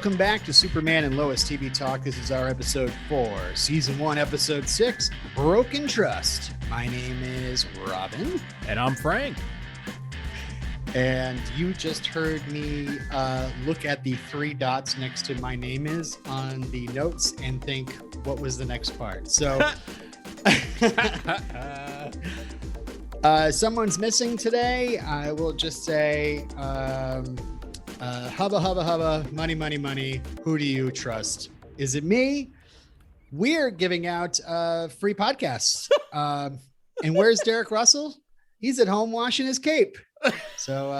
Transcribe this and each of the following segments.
Welcome back to Superman and Lois TV Talk. This is our episode 4, season 1, episode 6, Broken Trust. My name is Robin. And I'm Frank. And you just heard me look at the 3 dots next to my name is on the notes and think, what was the next part? So someone's missing today. I will just say, hubba, hubba, hubba, money, money, money. Who do you trust? Is it me? We're giving out free podcasts. And where's Derek Russell? He's at home washing his cape. So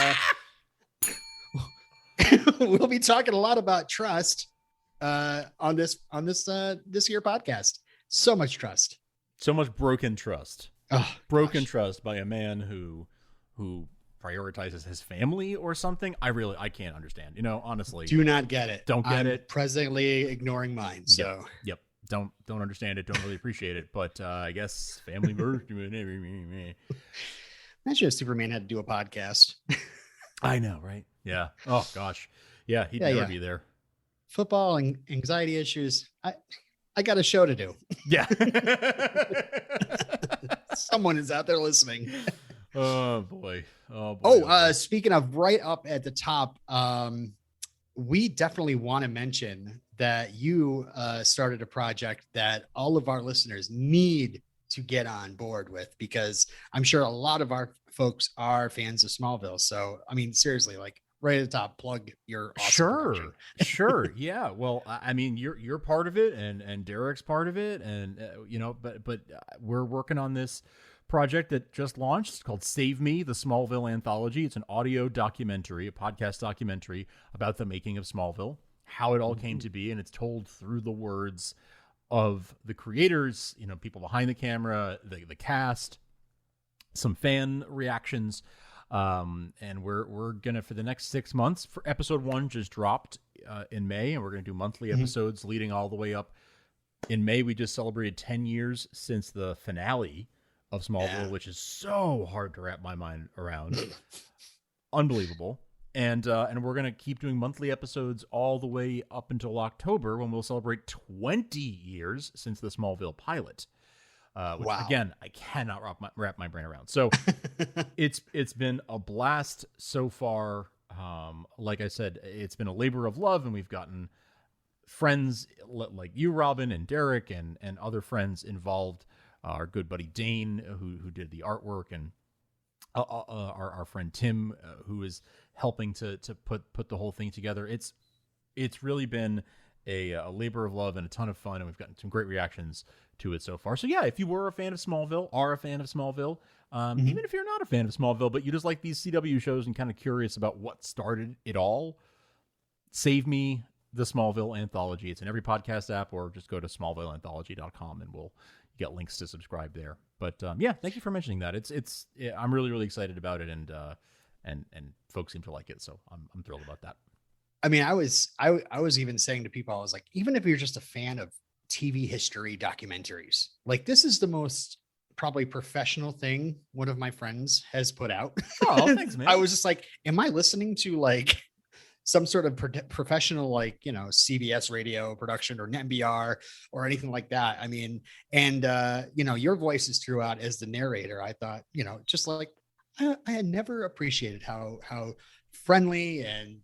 we'll be talking a lot about trust on this year podcast. So much trust. So much broken trust. Oh, broken trust by a man who prioritizes his family or something. I can't understand. Honestly. Do not get it. Don't get it. Presently ignoring mine. So Yep. Don't understand it. Don't really appreciate it. But I guess family first. Imagine if Superman had to do a podcast. I know, right? Yeah. Oh gosh. Yeah, he'd never be there. Football and anxiety issues. I got a show to do. Yeah. Someone is out there listening. Oh boy. Speaking of right up at the top, we definitely want to mention that you started a project that all of our listeners need to get on board with, because I'm sure a lot of our folks are fans of Smallville. So, I mean, seriously, like right at the top, plug your awesome Sure. Yeah. Well, I mean, you're part of it and Derek's part of it. And, but we're working on this project that just launched. It's called Save Me, the Smallville Anthology. It's an audio documentary, a podcast documentary about the making of Smallville, how it all came to be. And it's told through the words of the creators, people behind the camera, the cast, some fan reactions. And we're going to, for the next 6 months, for episode 1 just dropped in May, and we're going to do monthly episodes leading all the way up. In May, we just celebrated 10 years since the finale of Smallville, which is so hard to wrap my mind around. Unbelievable. And we're going to keep doing monthly episodes all the way up until October, when we'll celebrate 20 years since the Smallville pilot. Which, again, I cannot wrap my brain around. So it's been a blast so far. Like I said, it's been a labor of love, and we've gotten friends like you, Robin, and Derek, and other friends involved. Our good buddy Dane, who did the artwork, and our friend Tim, who is helping to put the whole thing together. It's really been a labor of love and a ton of fun, and we've gotten some great reactions to it so far. So yeah, if you were a fan of Smallville, even if you're not a fan of Smallville, but you just like these CW shows and kind of curious about what started it all, Save Me, the Smallville Anthology. It's in every podcast app, or just go to smallvilleanthology.com and we'll get links to subscribe there. But yeah, thank you for mentioning that. I'm really, really excited about it, and folks seem to like it, so I'm thrilled about that. I mean, I was even saying to people, I was like, even if you're just a fan of TV history documentaries, like, this is the most probably professional thing one of my friends has put out. Oh, thanks, man. I was just like, am I listening to like some sort of professional, like, CBS radio production or NPR or anything like that? I mean, and your voice is throughout as the narrator. I thought, just like, I had never appreciated how friendly and,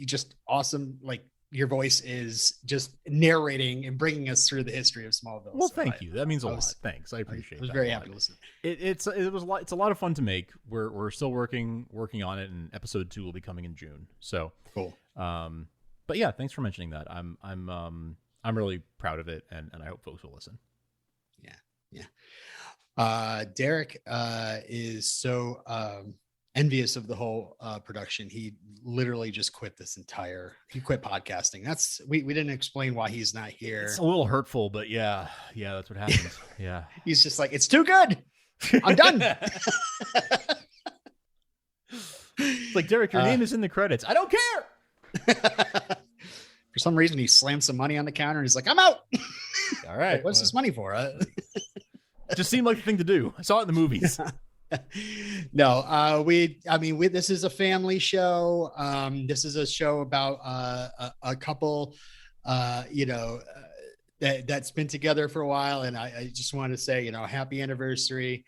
just awesome. Like, your voice is just narrating and bringing us through the history of Smallville. Well, thank you. That means a lot. Thanks. I appreciate it. I was very happy to listen. It's a lot of fun to make. We're still working on it, and episode 2 will be coming in June. So cool. But yeah, thanks for mentioning that. I'm really proud of it, and I hope folks will listen. Yeah. Derek is so envious of the whole production. He literally just quit podcasting. We didn't explain why he's not here. It's a little hurtful, but yeah, that's what happens. Yeah. He's just like, it's too good. I'm done. It's like, Derek, your name is in the credits. I don't care. For some reason, he slammed some money on the counter and he's like, I'm out. All right. What's this money for? Just seemed like the thing to do. I saw it in the movies. No, this is a family show. This is a show about a couple, that's been together for a while. And I just want to say, happy anniversary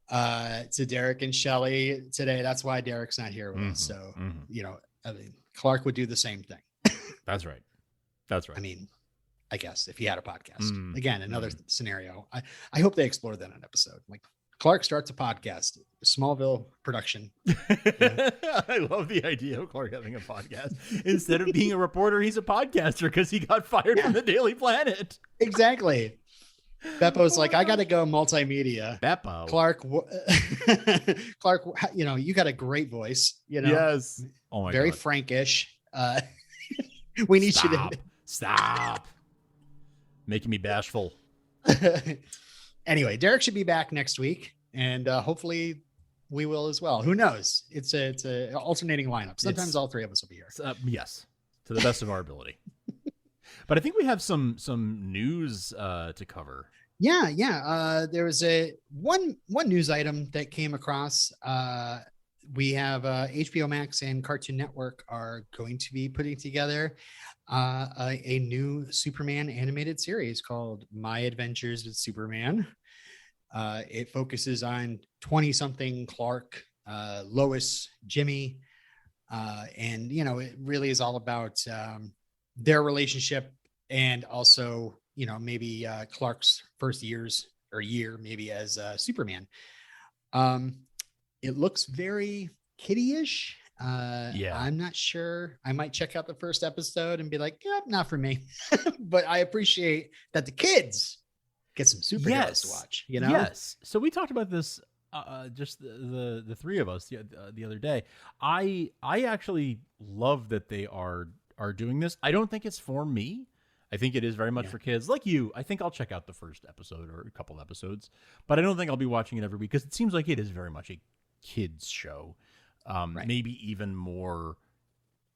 to Derek and Shelley today. That's why Derek's not here with us. So, Clark would do the same thing. That's right. That's right. I mean, I guess if he had a podcast, again, another scenario. I hope they explore that in an episode. Like Clark starts a podcast, Smallville production. I love the idea of Clark having a podcast. Instead of being a reporter, he's a podcaster because he got fired from the Daily Planet. Exactly. Beppo's like, I got to go multimedia. Beppo. Clark, you got a great voice. Yes. Oh my very God. Frankish. We need you to stop making me bashful. Anyway, Derek should be back next week, and hopefully we will as well. Who knows? It's a alternating lineup. Sometimes all three of us will be here. Yes, to the best of our ability. But I think we have some news to cover. Yeah. There was one news item that came across. We have HBO Max and Cartoon Network are going to be putting together a new Superman animated series called My Adventures with Superman. It focuses on 20-something Clark, Lois, Jimmy, and it really is all about their relationship, and also maybe Clark's first year maybe as Superman. It looks very kiddie-ish. I'm not sure. I might check out the first episode and be like, not for me. But I appreciate that the kids get some superheroes to watch. Yes. So we talked about this, just the three of us the other day. I actually love that they are doing this. I don't think it's for me. I think it is very much for kids like you. I think I'll check out the first episode or a couple episodes, but I don't think I'll be watching it every week because it seems like it is very much a kids show. Maybe even more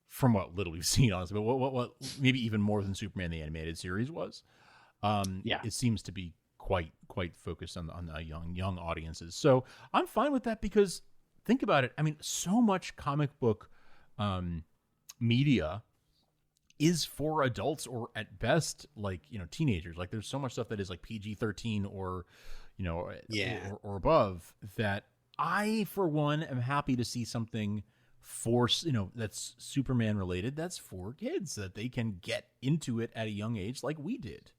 from what little we've seen, honestly, but what maybe even more than Superman the Animated Series was. It seems to be quite focused on the young audiences. So I'm fine with that because think about it. I mean, so much comic book media is for adults or at best teenagers. Like there's so much stuff that is like PG-13 or or above that I, for one, am happy to see something that's Superman related, that's for kids, so that they can get into it at a young age like we did.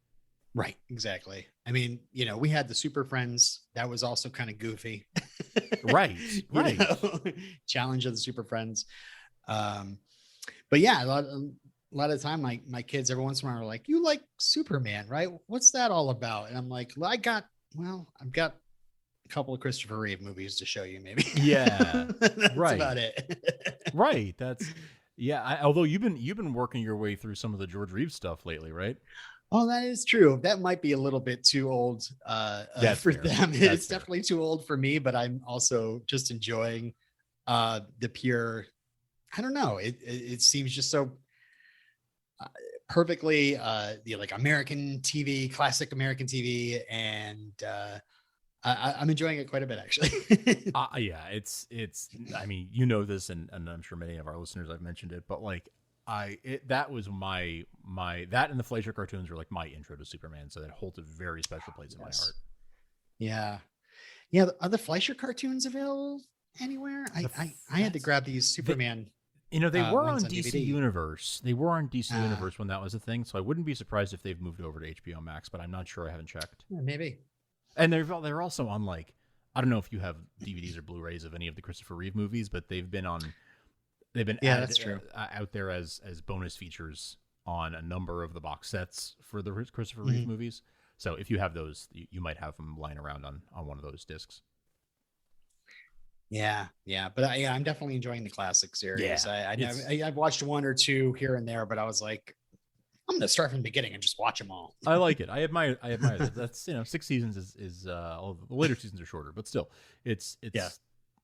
Right. Exactly. I mean, we had the Super Friends. That was also kind of goofy. Right. Challenge of the Super Friends. But yeah, a lot of the time, my kids every once in a while are like, you like Superman, right? What's that all about? And I'm like, I've got a couple of Christopher Reeve movies to show you, maybe. Yeah. That's right. about it. Right. That's although you've been working your way through some of the George Reeves stuff lately, right? Oh, that is true. That might be a little bit too old for them. It's definitely too old for me, but I'm also just enjoying the pure, I don't know. It seems just so perfectly like American TV, classic American TV. And I'm enjoying it quite a bit, actually. It's I mean, this, and I'm sure many of our listeners, I've mentioned it, but like that was my that and the Fleischer cartoons were like my intro to Superman, so that holds a very special place in my heart. Yeah. Are the Fleischer cartoons available anywhere? I had to grab these Superman. They were on DC DVD. Universe. They were on DC Universe when that was a thing, so I wouldn't be surprised if they've moved over to HBO Max, but I'm not sure. I haven't checked. Maybe. And they're also on, like, I don't know if you have DVDs or Blu-rays of any of the Christopher Reeve movies, but they've been added, that's true. Out there as bonus features on a number of the box sets for the Christopher Reeve movies. So if you have those, you might have them lying around on one of those discs. Yeah. But I'm definitely enjoying the classic series. Yeah, I've watched one or two here and there, but I was like, I'm going to start from the beginning and just watch them all. I like it. I admire that. That's 6 seasons is all the later seasons are shorter, but still it's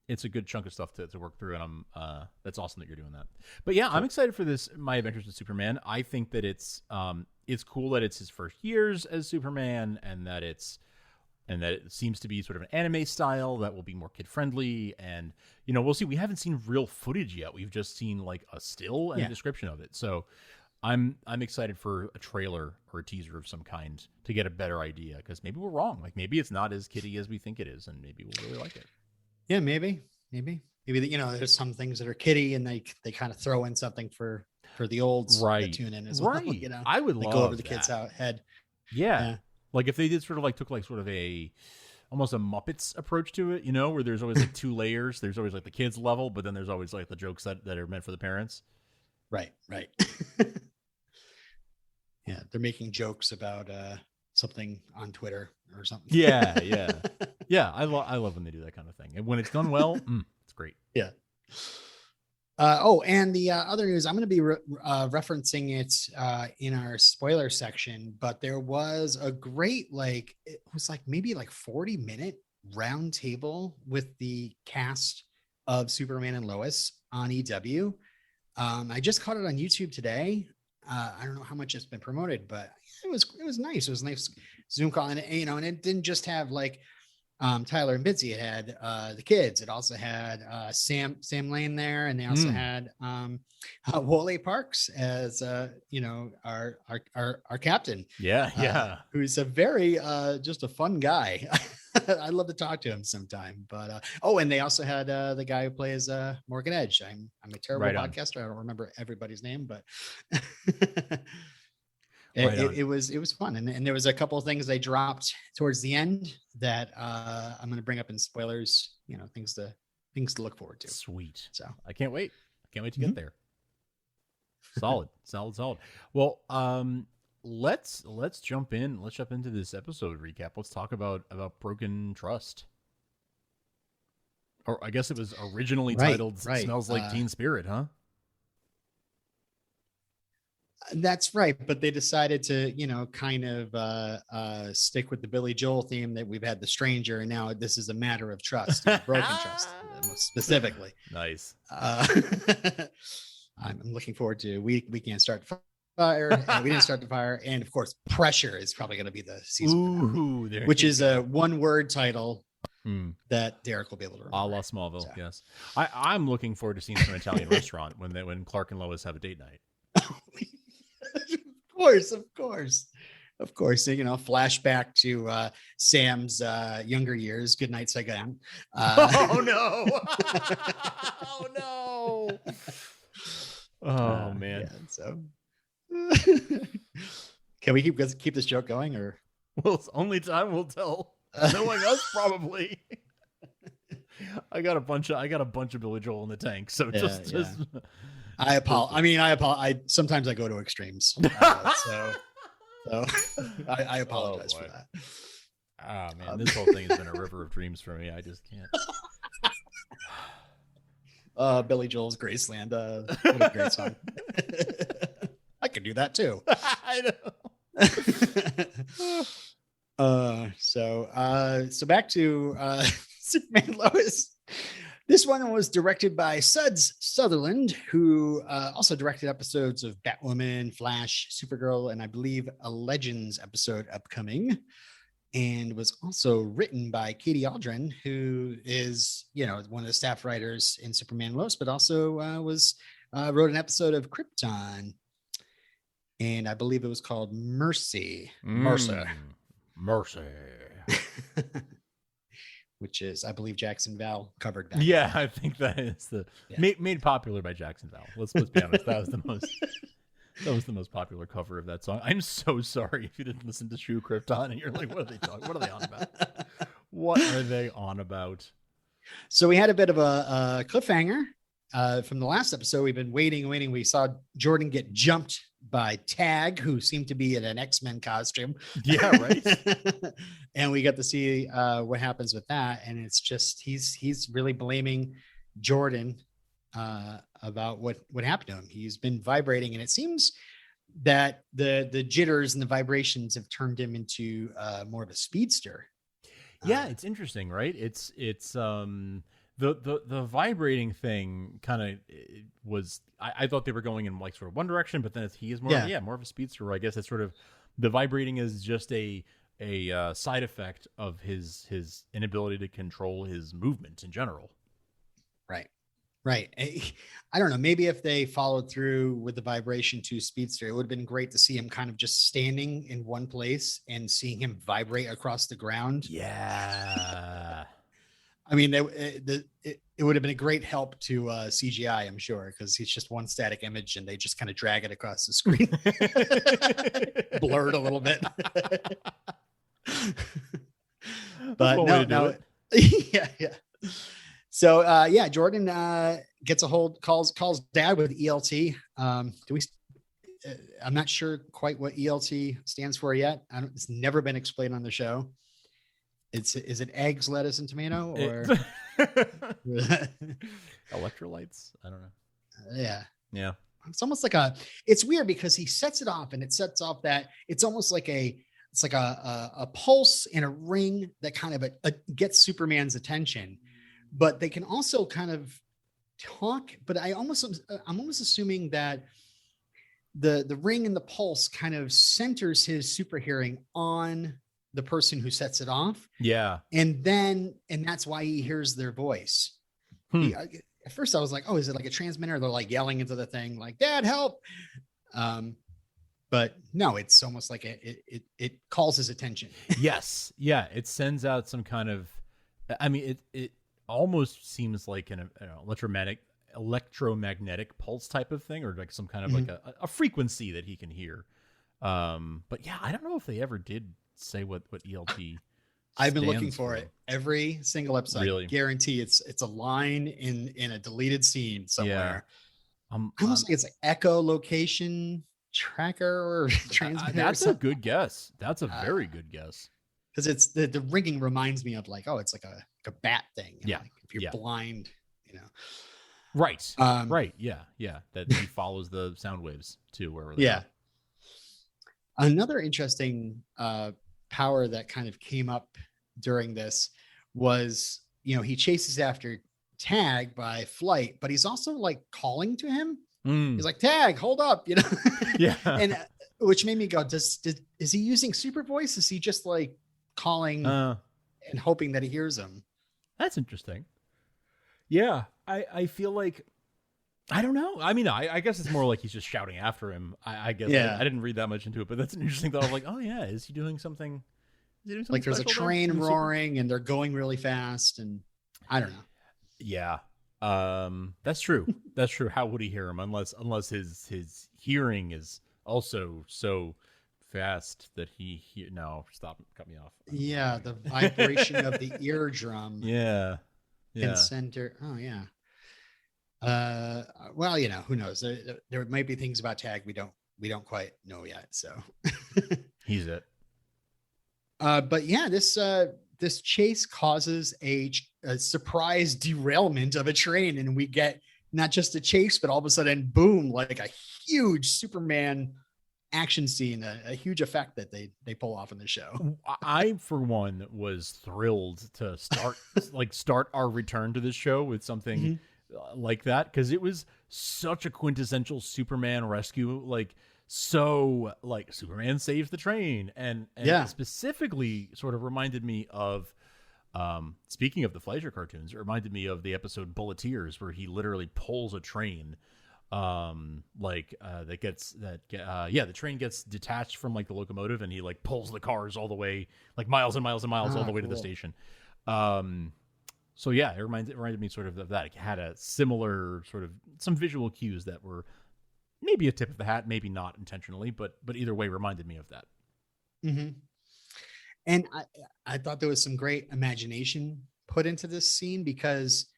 a good chunk of stuff to work through, and I'm that's awesome that you're doing that. But yeah, cool. I'm excited for this My Adventures with Superman. I think that it's cool that it's his first years as Superman, and that it's and that it seems to be sort of an anime style that will be more kid friendly. And we'll see. We haven't seen real footage yet. We've just seen like a still and a description of it. So I'm excited for a trailer or a teaser of some kind to get a better idea, because maybe we're wrong. Like maybe it's not as kiddie as we think it is, and maybe we'll really like it. Yeah, maybe there's some things that are kiddie, and they kind of throw in something for the olds that tune in as well. Right. I would love go over the that. kids' head. Yeah. Like if they did sort of like took like sort of almost a Muppets approach to it, where there's always like two layers. There's always like the kids level, but then there's always like the jokes that are meant for the parents. Right. Yeah, they're making jokes about something on Twitter or something. Yeah. I love when they do that kind of thing, and when it's done well, it's great. Yeah. And the other news, I'm going to be referencing it in our spoiler section, but there was a great, it was maybe 40-minute round table with the cast of Superman and Lois on EW. I just caught it on YouTube today. I don't know how much it's been promoted, but it was nice. It was a nice Zoom call, and and it didn't just have Tyler and Bitsy. It had the kids. It also had Sam Lane there, and they also had Wole Parks as our captain. Yeah. Who's a very just a fun guy. I'd love to talk to him sometime. But and they also had the guy who plays Morgan Edge. I'm a terrible podcaster. I don't remember everybody's name, but it was fun. And there was a couple of things they dropped towards the end that I'm going to bring up in spoilers. Things to look forward to. Sweet. So I can't wait. To get there. Solid. Well, let's jump in. Let's jump into this episode recap. Let's talk about Broken Trust. Or I guess it was originally titled Smells Like Teen Spirit, huh? That's right. But they decided to, kind of stick with the Billy Joel theme that we've had the stranger. And now this is a matter of trust, broken trust, specifically. Nice. I'm looking forward to we can't start fire, and we didn't start the fire, and of course pressure is probably going to be the season finale, which is a one-word title that Derek will be able to remember. A la Smallville. So. Yes, I'm looking forward to seeing some Italian restaurant when Clark and Lois have a date night. Of course, flashback to Sam's younger years. Good night, Saigon. Oh no! Oh no! Oh man! Yeah, so can we keep this joke going, or? Well, it's only time will tell. Knowing us, probably. I got a bunch of Billy Joel in the tank, so just. I apologize. Sometimes I go to extremes, so I apologize for that. Oh man, this whole thing has been a river of dreams for me. I just can't. Billy Joel's Graceland. What a great song. I could do that too. I know. So back to Superman Lois. This one was directed by Suds Sutherland, who also directed episodes of Batwoman, Flash, Supergirl, and I believe a Legends episode upcoming. And was also written by Katie Aldrin, who is, one of the staff writers in Superman Lois, but also wrote an episode of Krypton. And I believe it was called Mercy. Mercy. Which is, I believe, Jackson Val covered back. Yeah, I think that is made popular by Jackson Val. Let's be honest. That was the most popular cover of that song. I'm so sorry if you didn't listen to True Krypton and you're like, what are they talking? What are they on about? What are they on about? So we had a bit of a cliffhanger from the last episode. We've been waiting. We saw Jordan get jumped by Tag, who seemed to be in an X-Men costume. Yeah, right. And we got to see what happens with that. And it's just, he's really blaming Jordan about what happened to him. He's been vibrating, and it seems that the jitters and the vibrations have turned him into more of a speedster. Yeah, it's interesting, right? It's the vibrating thing kind of was. I thought they were going in sort of one direction, but then he is more of a speedster. I guess it's sort of the vibrating is just a a side effect of his inability to control his movement in general. Right. I don't know. Maybe if they followed through with the Vibration 2 Speedster, it would have been great to see him kind of just standing in one place and seeing him vibrate across the ground. Yeah. I mean, it would have been a great help to CGI, I'm sure, because he's just one static image and they just kind of drag it across the screen. Blurred a little bit. But no. Yeah. So Jordan gets a hold, calls dad with ELT. I'm not sure quite what ELT stands for yet. It's never been explained on the show. Is it eggs, lettuce, and tomato, or electrolytes? I don't know. Yeah. It's almost like it's weird because he sets it off and it sets off that it's almost like a pulse in a ring that kind of gets Superman's attention, but they can also kind of talk. But I'm almost assuming that the ring and the pulse kind of centers his super hearing on the person who sets it off. Yeah. And that's why he hears their voice. At first I was like, oh, is it like a transmitter? They're like yelling into the thing like, Dad, help. But no, it's almost like it calls his attention. Yes. Yeah. It sends out some kind of, I mean, it almost seems like an electromagnetic pulse type of thing, or like some kind of like a frequency that he can hear. But yeah, I don't know if they ever did say what ELT. I've been looking for it every single episode. Really? Guarantee it's a line in a deleted scene somewhere. Yeah. Almost like it's like echolocation tracker or transmitter. That's a good guess. That's a very good guess. Because it's the ringing reminds me of like, oh, it's like a bat thing. Yeah. Like if you're blind, Right. Right. Yeah. That he follows the sound waves to wherever they are. Another interesting power that kind of came up during this was, he chases after Tag by flight, but he's also like calling to him. He's like, Tag, hold up, Yeah. And which made me go, is he using super voice? Is he just like calling and hoping that he hears him? That's interesting. Yeah. I feel like, I don't know. I mean, I guess it's more like he's just shouting after him. I guess. Yeah. I didn't read that much into it, but that's an interesting thought. I was like, oh yeah, is he doing something? Like there's a train roaring and they're going really fast, and I don't know. Yeah. That's true. That's true. How would he hear him unless his hearing is also so fast that no, stop, cut me off. Yeah, the vibration of the eardrum. Yeah. Can center. Oh yeah. Well, who knows? There might be things about Tag we don't quite know yet. So he's it. But yeah, this chase causes a surprise derailment of a train, and we get not just a chase, but all of a sudden, boom, like a huge Superman action scene, a huge effect that they pull off in the show. I, for one, was thrilled to start our return to this show with something like that, because it was such a quintessential Superman rescue, so Superman saves the train, and specifically sort of reminded me of speaking of the Fleischer cartoons, it reminded me of the episode Bulleteers, where he literally pulls a train the train gets detached from the locomotive, and he pulls the cars all the way miles and miles and miles all the way to the station. So yeah, it reminded me sort of that. It had a similar sort of some visual cues that were maybe a tip of the hat, maybe not intentionally, but either way reminded me of that. And I thought there was some great imagination put into this scene, because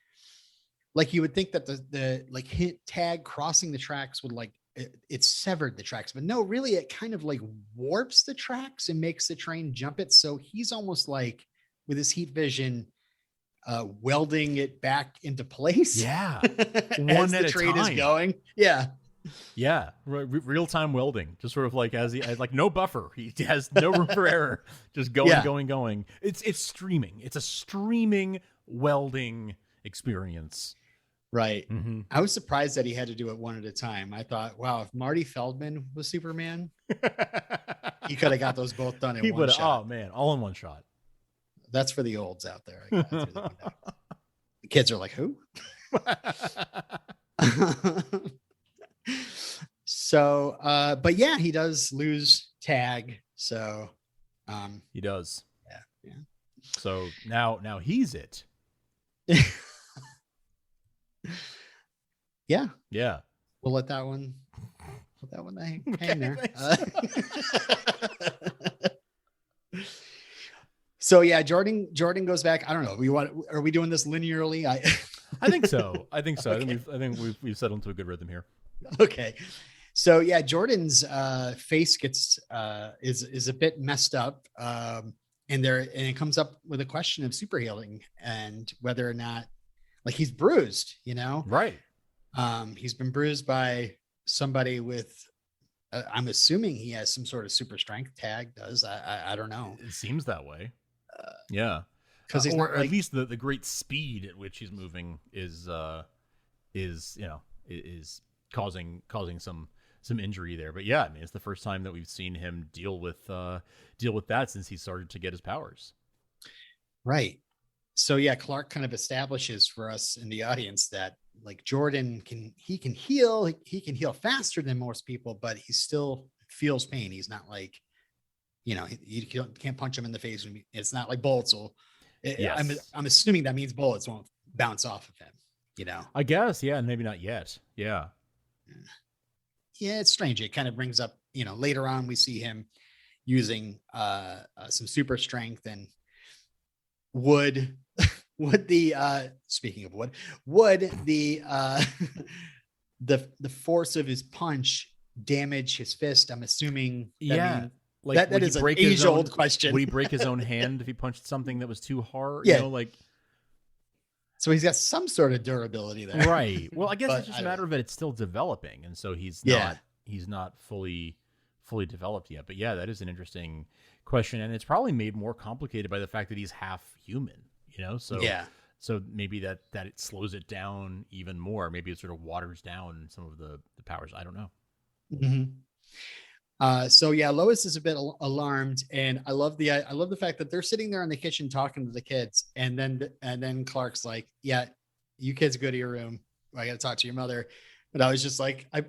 you would think that the hit Tag crossing the tracks would it severed the tracks, but no, really it kind of warps the tracks and makes the train jump it. So he's almost with his heat vision, welding it back into place. Yeah. One at the train is going. Yeah. Yeah. Real-time welding. Just sort of as he has no buffer. He has no room for error. Just going. It's streaming. It's a streaming welding experience. Right. Mm-hmm. I was surprised that he had to do it one at a time. I thought, wow, if Marty Feldman was Superman, he could have got those both done in He one would. shot. Oh man, all in one shot. That's for the olds out there. I guess. The kids are like, who? So, but yeah, he does lose Tag. So, he does. Yeah. So now he's it. Yeah. Yeah. We'll let that one hang there. So yeah, Jordan goes back. I don't know. Are we doing this linearly? I think so. I think so. Okay. I think we've settled into a good rhythm here. Okay. So yeah, Jordan's face gets is a bit messed up. And it comes up with a question of super healing and whether or not, like, he's bruised, Right. He's been bruised by somebody with I'm assuming he has some sort of super strength. Tag does. I don't know. It seems that way. Yeah. Because or at least the great speed at which he's moving is causing some injury there. But yeah, I mean, it's the first time that we've seen him deal with that since he started to get his powers. Right. So yeah, Clark kind of establishes for us in the audience that, like, Jordan can heal faster than most people, but he still feels pain. He's not like, you can't punch him in the face. It's not like bullets will. Yes. I'm assuming that means bullets won't bounce off of him. I guess, yeah, and maybe not yet. Yeah. Yeah, it's strange. It kind of brings up, later on we see him using some super strength and would the speaking of would the the force of his punch damage his fist? I'm assuming. Yeah. Like, that is an age-old question. Would he break his own hand if he punched something that was too hard? Yeah. So he's got some sort of durability there. Right. Well, I guess it's just a matter of that it's still developing. And so he's not fully developed yet. But yeah, that is an interesting question. And it's probably made more complicated by the fact that he's half human, So yeah. So maybe that it slows it down even more. Maybe it sort of waters down some of the powers. I don't know. Mm-hmm. So yeah, Lois is a bit alarmed, and I love the fact that they're sitting there in the kitchen talking to the kids, and then Clark's like, "Yeah, you kids go to your room. I got to talk to your mother." But I was just like, I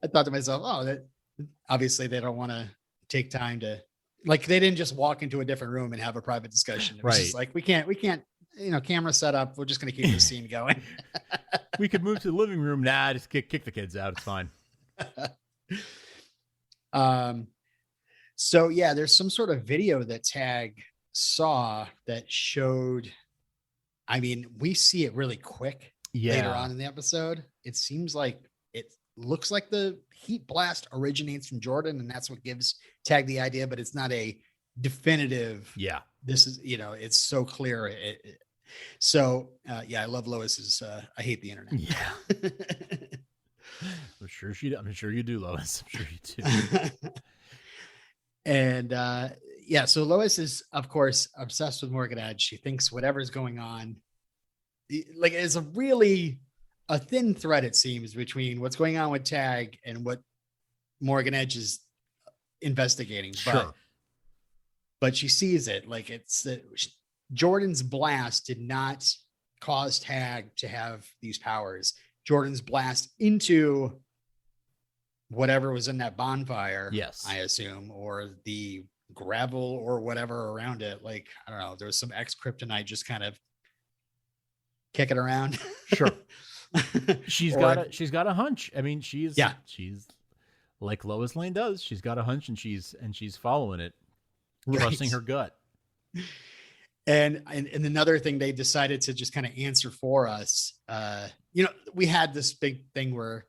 thought to myself, "Oh, that obviously they don't want to take time to, like, they didn't just walk into a different room and have a private discussion. It was just like, we can't, camera set up. We're just going to keep the scene going. We could move to the living room. Nah, just kick the kids out. It's fine." So yeah, there's some sort of video that Tag saw that showed, I mean, we see it really quick later on in the episode. It seems like it looks like the heat blast originates from Jordan, and that's what gives Tag the idea, but it's not a definitive. Yeah. This is, it's so clear. I love Lois's, I hate the internet. Yeah. I'm sure you do, Lois. I'm sure you do. And so Lois is, of course, obsessed with Morgan Edge. She thinks whatever's going on, like, it's a thin thread, it seems, between what's going on with Tag and what Morgan Edge is investigating. Sure. But she sees it like it's Jordan's blast did not cause Tag to have these powers. Jordan's blast into whatever was in that bonfire, yes, I assume, or the gravel or whatever around it. Like, I don't know, there was some kryptonite just kind of kicking around. Sure. She's got a hunch. I mean, she's like Lois Lane does. She's got a hunch, and she's following it, trusting her gut. And another thing they decided to just kind of answer for us, we had this big thing where,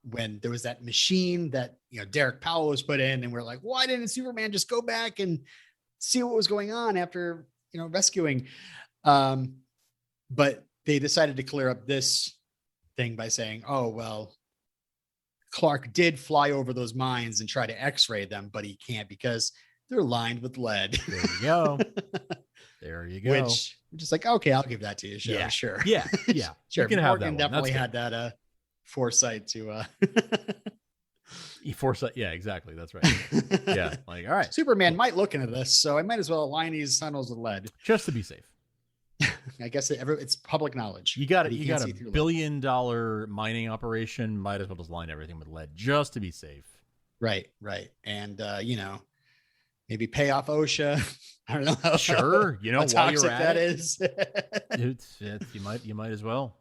when there was that machine that, Derek Powell was put in, and we're like, why didn't Superman just go back and see what was going on after, rescuing? But they decided to clear up this thing by saying, oh, well, Clark did fly over those mines and try to x-ray them, but he can't because they're lined with lead. There you go. There you go. Which I'm just like, okay, I'll give that to you. Sure, Yeah. sure. Yeah. Yeah. Sure. You can have that Morgan one. definitely That's had that foresight to foresight. Yeah, exactly. That's right. Yeah. Like, all right. Superman might look into this, so I might as well align these tunnels with lead. Just to be safe. I guess it's public knowledge. You got it. that You can't got see a through lead. billion-dollar mining operation. Might as well just line everything with lead just to be safe. Right. And maybe pay off OSHA. I don't know. Sure. You know, how while toxic you're at that it, is. you might as well.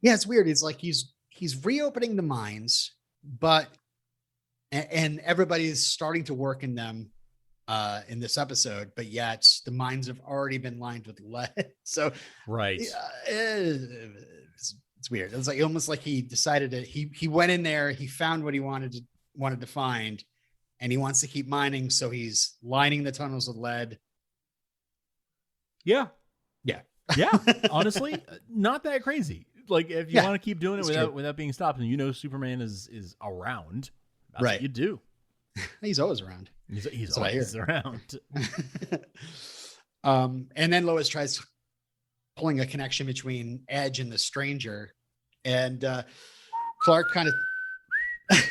Yeah, it's weird. It's like he's reopening the mines, but and everybody's starting to work in them in this episode, but yet the mines have already been lined with lead. So right. It's weird. It's like almost like he decided that he went in there, he found what he wanted to find, and he wants to keep mining, so he's lining the tunnels with lead. Yeah. Yeah. Honestly, not that crazy. Like if you want to keep doing it without being stopped, and you know Superman is around, that's what you do. He's always around. He's always around. And then Lois tries pulling a connection between Edge and the Stranger, and Clark kind of okay.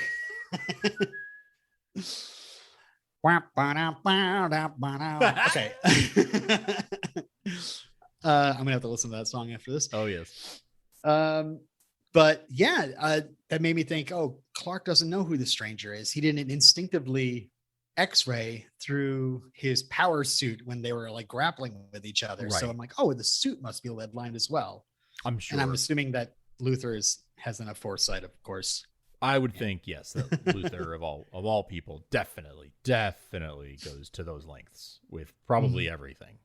I'm gonna have to listen to that song after this. Oh yes. But yeah, that made me think, oh, Clark doesn't know who the Stranger is. He didn't instinctively X-ray through his power suit when they were like grappling with each other. Right. So I'm like, oh, the suit must be lead lined as well. I'm sure. And I'm assuming that Luthor has enough foresight, of course. I would think, yes, that Luthor of all people definitely goes to those lengths with probably everything.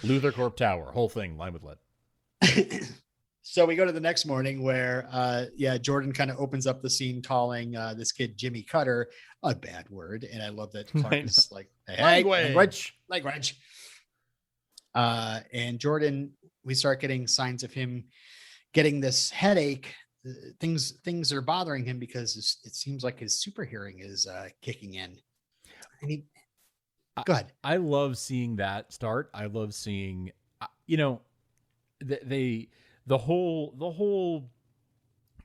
Luthor Corp Tower, whole thing lined with lead. So we go to the next morning where, Jordan kind of opens up the scene calling this kid Jimmy Cutter a bad word. And I love that Clark is like, hey, language. And Jordan, we start getting signs of him getting this headache. Things are bothering him because it seems like his super hearing is kicking in. And go ahead. I love seeing that start. I love seeing, the whole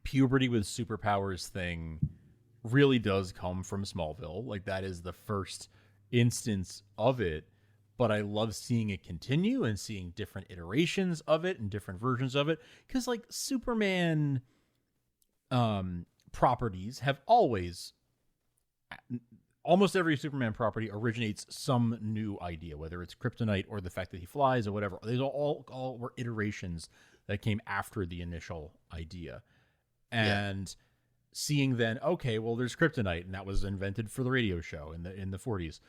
puberty with superpowers thing really does come from Smallville. Like that is the first instance of it, but I love seeing it continue and seeing different iterations of it and different versions of it. Cause like Superman, properties have almost every Superman property originates some new idea, whether it's kryptonite or the fact that he flies or whatever. These all were iterations that came after the initial idea. And seeing then, okay, well, there's kryptonite, and that was invented for the radio show in the 40s.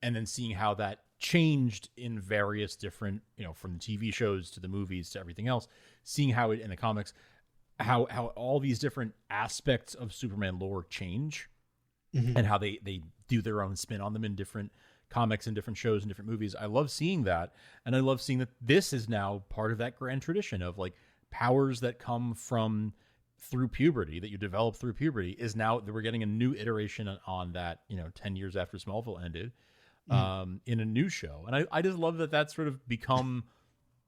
And then seeing how that changed in various different, from the TV shows to the movies to everything else, seeing how it in the comics, how all these different aspects of Superman lore change and how they do their own spin on them in different comics and different shows and different movies. I love seeing that. And I love seeing that this is now part of that grand tradition of like powers that come from through puberty, that you develop through puberty, is now that we're getting a new iteration on that, 10 years after Smallville ended, in a new show. And I just love that that's sort of become,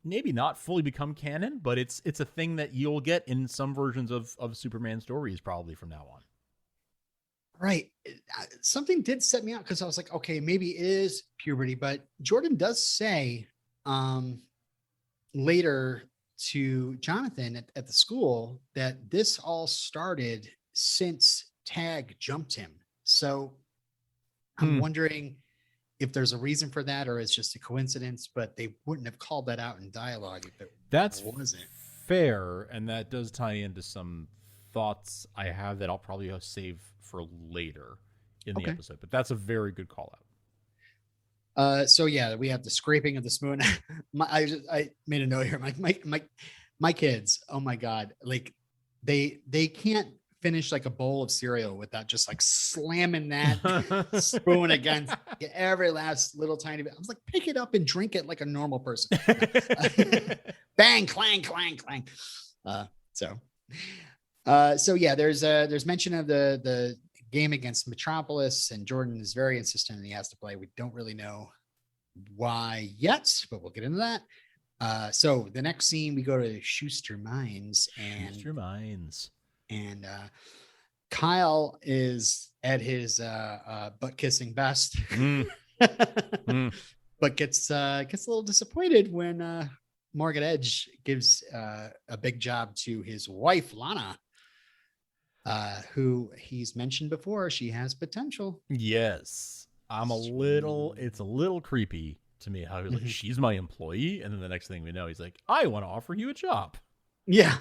maybe not fully become canon, but it's a thing that you'll get in some versions of Superman stories probably from now on. Right. Something did set me out because I was like, okay, maybe it is puberty, but Jordan does say later to Jonathan at the school that this all started since Tag jumped him. So I'm wondering if there's a reason for that or it's just a coincidence, but they wouldn't have called that out in dialogue if it wasn't. Fair, and that does tie into some thoughts I have that I'll probably save for later in the episode, but that's a very good call out. So yeah, we have the scraping of the spoon. I made a note here. My kids, oh my God, like they can't finish like a bowl of cereal without just like slamming that spoon against every last little tiny bit. I was like, pick it up and drink it like a normal person. Bang, clang, clang, clang. So yeah, there's mention of the game against Metropolis, and Jordan is very insistent and he has to play. We don't really know why yet, but we'll get into that. So the next scene, we go to Schuster Mines, and Kyle is at his butt kissing best, but gets a little disappointed when Morgan Edge gives a big job to his wife Lana, who he's mentioned before. She has potential. Yes, it's a little creepy to me how he's like, she's my employee, and then the next thing we know, he's like, I want to offer you a job. Yeah.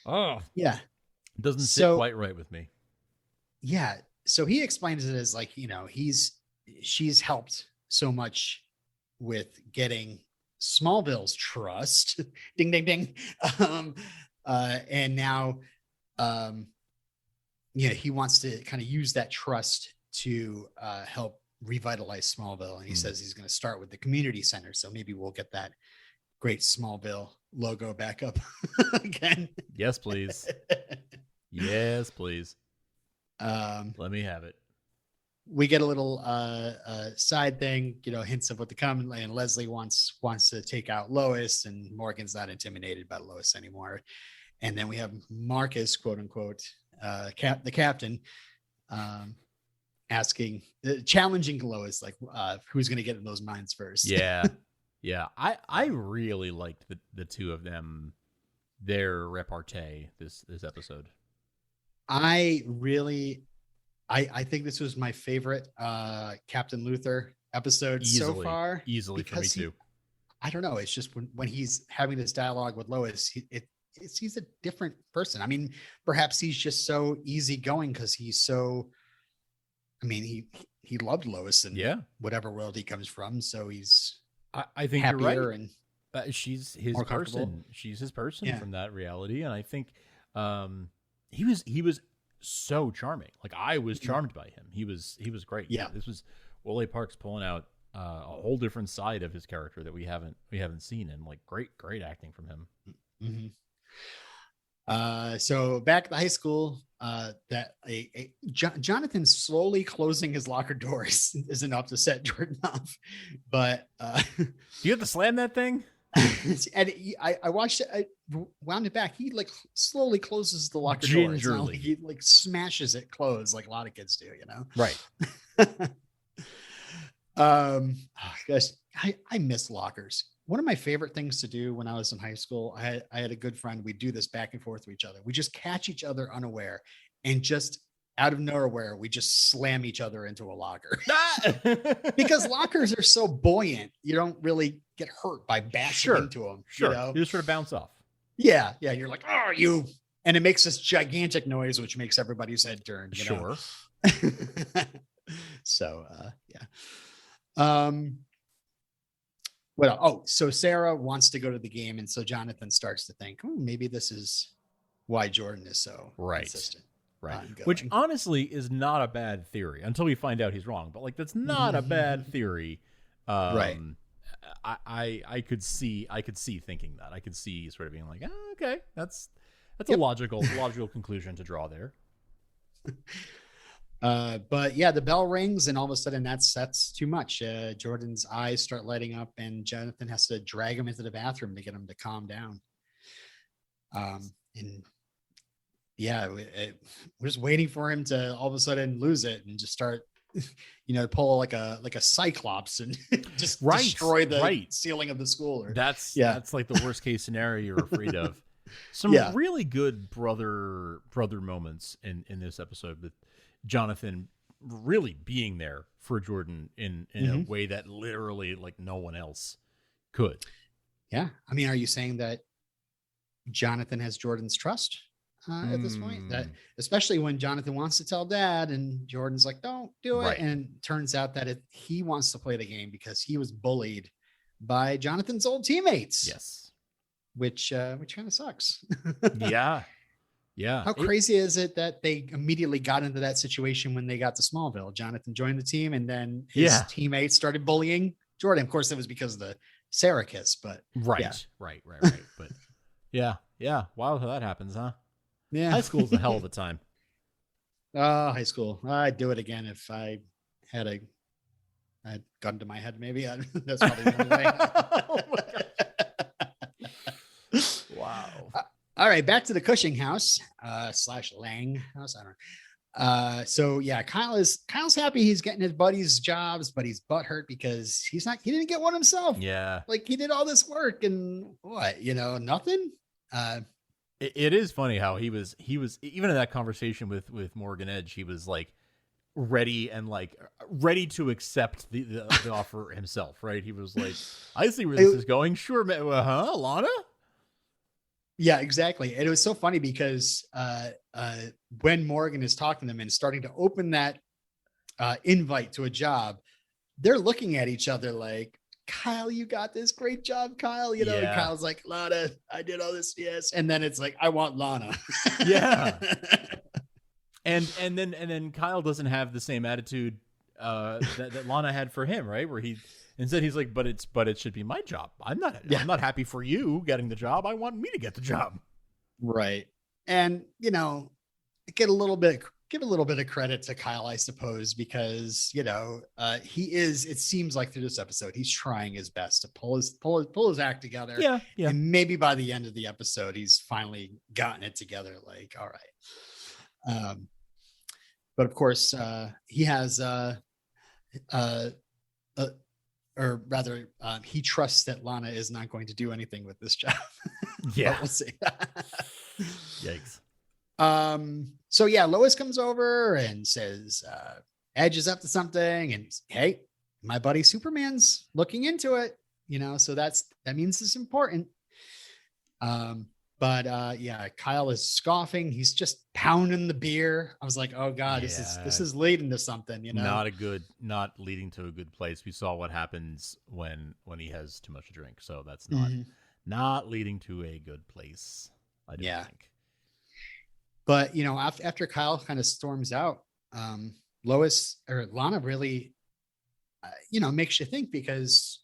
Oh yeah. Doesn't sit quite right with me. Yeah. So he explains it as like, she's helped so much with getting Smallville's trust. Ding, ding, ding. And now, he wants to kind of use that trust to help revitalize Smallville. And he says he's going to start with the community center. So maybe we'll get that great Smallville logo back up again. Yes, please. Yes, please. Let me have it. We get a little side thing, hints of what to come. And Leslie wants to take out Lois, and Morgan's not intimidated by Lois anymore. And then we have Marcus, quote unquote, the captain, challenging Lois, like who's going to get in those mines first. Yeah. I really liked the two of them, their repartee this episode. I think this was my favorite Captain Luther episode so far. Easily for me too. I don't know. It's just when he's having this dialogue with Lois, he's a different person. I mean, perhaps he's just so easygoing because he's so. I mean, he loved Lois and whatever world he comes from, so he's. I think happier you're right. And she's his person. She's his person from that reality, and I think he was so charming. Like, I was charmed by him. He was great. Yeah, this was Wole Parks pulling out a whole different side of his character that we haven't seen, and like great acting from him. So back at the high school, Jonathan slowly closing his locker doors is enough to set Jordan off. But do you have to slam that thing? And I watched it. I wound it back. He like slowly closes the locker door. Like he like smashes it closed, like a lot of kids do. Right. Gosh, I miss lockers. One of my favorite things to do when I was in high school, I had a good friend. We'd do this back and forth with each other. We just catch each other unaware, and just out of nowhere, we just slam each other into a locker. Because lockers are so buoyant, you don't really get hurt by bashing into them. Sure, you just sort of bounce off. Yeah. You're like, oh, you, and it makes this gigantic noise, which makes everybody's head turn. Sure. So, so Sarah wants to go to the game, and so Jonathan starts to think, maybe this is why Jordan is so consistent. Right. Which honestly is not a bad theory until we find out he's wrong. But like, that's not a bad theory. Right. I could see thinking that. I could see sort of being like, okay, that's a logical conclusion to draw there. But yeah, the bell rings, and all of a sudden that's too much. Jordan's eyes start lighting up, and Jonathan has to drag him into the bathroom to get him to calm down. And yeah, we're just waiting for him to all of a sudden lose it and just start, pull like a cyclops and just destroy the ceiling of the school. That's like the worst case scenario you're afraid of. Some really good brother moments in this episode with Jonathan really being there for Jordan in a way that literally like no one else could. Yeah. I mean, are you saying that Jonathan has Jordan's trust at this point? That especially when Jonathan wants to tell dad and Jordan's like, don't do it. And it turns out that he wants to play the game because he was bullied by Jonathan's old teammates. Yes. Which kind of sucks. Yeah. How crazy is it that they immediately got into that situation when they got to Smallville? Jonathan joined the team, and then his teammates started bullying Jordan. Of course, it was because of the Sarah kiss, but right. But yeah. Wow, how that happens, huh? Yeah. High school's a hell of a time. Oh, high school. I'd do it again if I had I had gun to my head, maybe. That's probably the only way. Oh my gosh. Wow. All right, back to the Cushing house slash Lang house. I don't know. So yeah, Kyle's happy he's getting his buddies jobs, but he's butthurt because he didn't get one himself. Yeah. Like he did all this work and what, nothing. It is funny how he was even in that conversation with Morgan Edge, he was like ready to accept the offer himself, right? He was like, I see where this is going. Sure, Lana? Yeah, exactly. And it was so funny because when Morgan is talking to them and starting to open that invite to a job, they're looking at each other like, Kyle, you got this great job, Kyle. And Kyle's like, Lana, I did all this. Yes. And then it's like, I want Lana. Yeah. And then Kyle doesn't have the same attitude that Lana had for him, right? Where instead he's like, but it should be my job. I'm not happy for you getting the job. I want me to get the job. Right. And give a little bit of credit to Kyle, I suppose, because it seems like through this episode he's trying his best to pull his act together. Yeah. And maybe by the end of the episode he's finally gotten it together. Like, all right. But of course, he has or rather, he trusts that Lana is not going to do anything with this job. Yeah, we'll see. Yikes. So yeah, Lois comes over and says, Edge is up to something, and hey, my buddy Superman's looking into it. So that means it's important. But yeah, Kyle is scoffing. He's just pounding the beer. I was like, oh God, this is leading to something, not leading to a good place. We saw what happens when he has too much to drink. So that's not leading to a good place, I don't think. But, after Kyle kind of storms out, Lana really, makes you think, because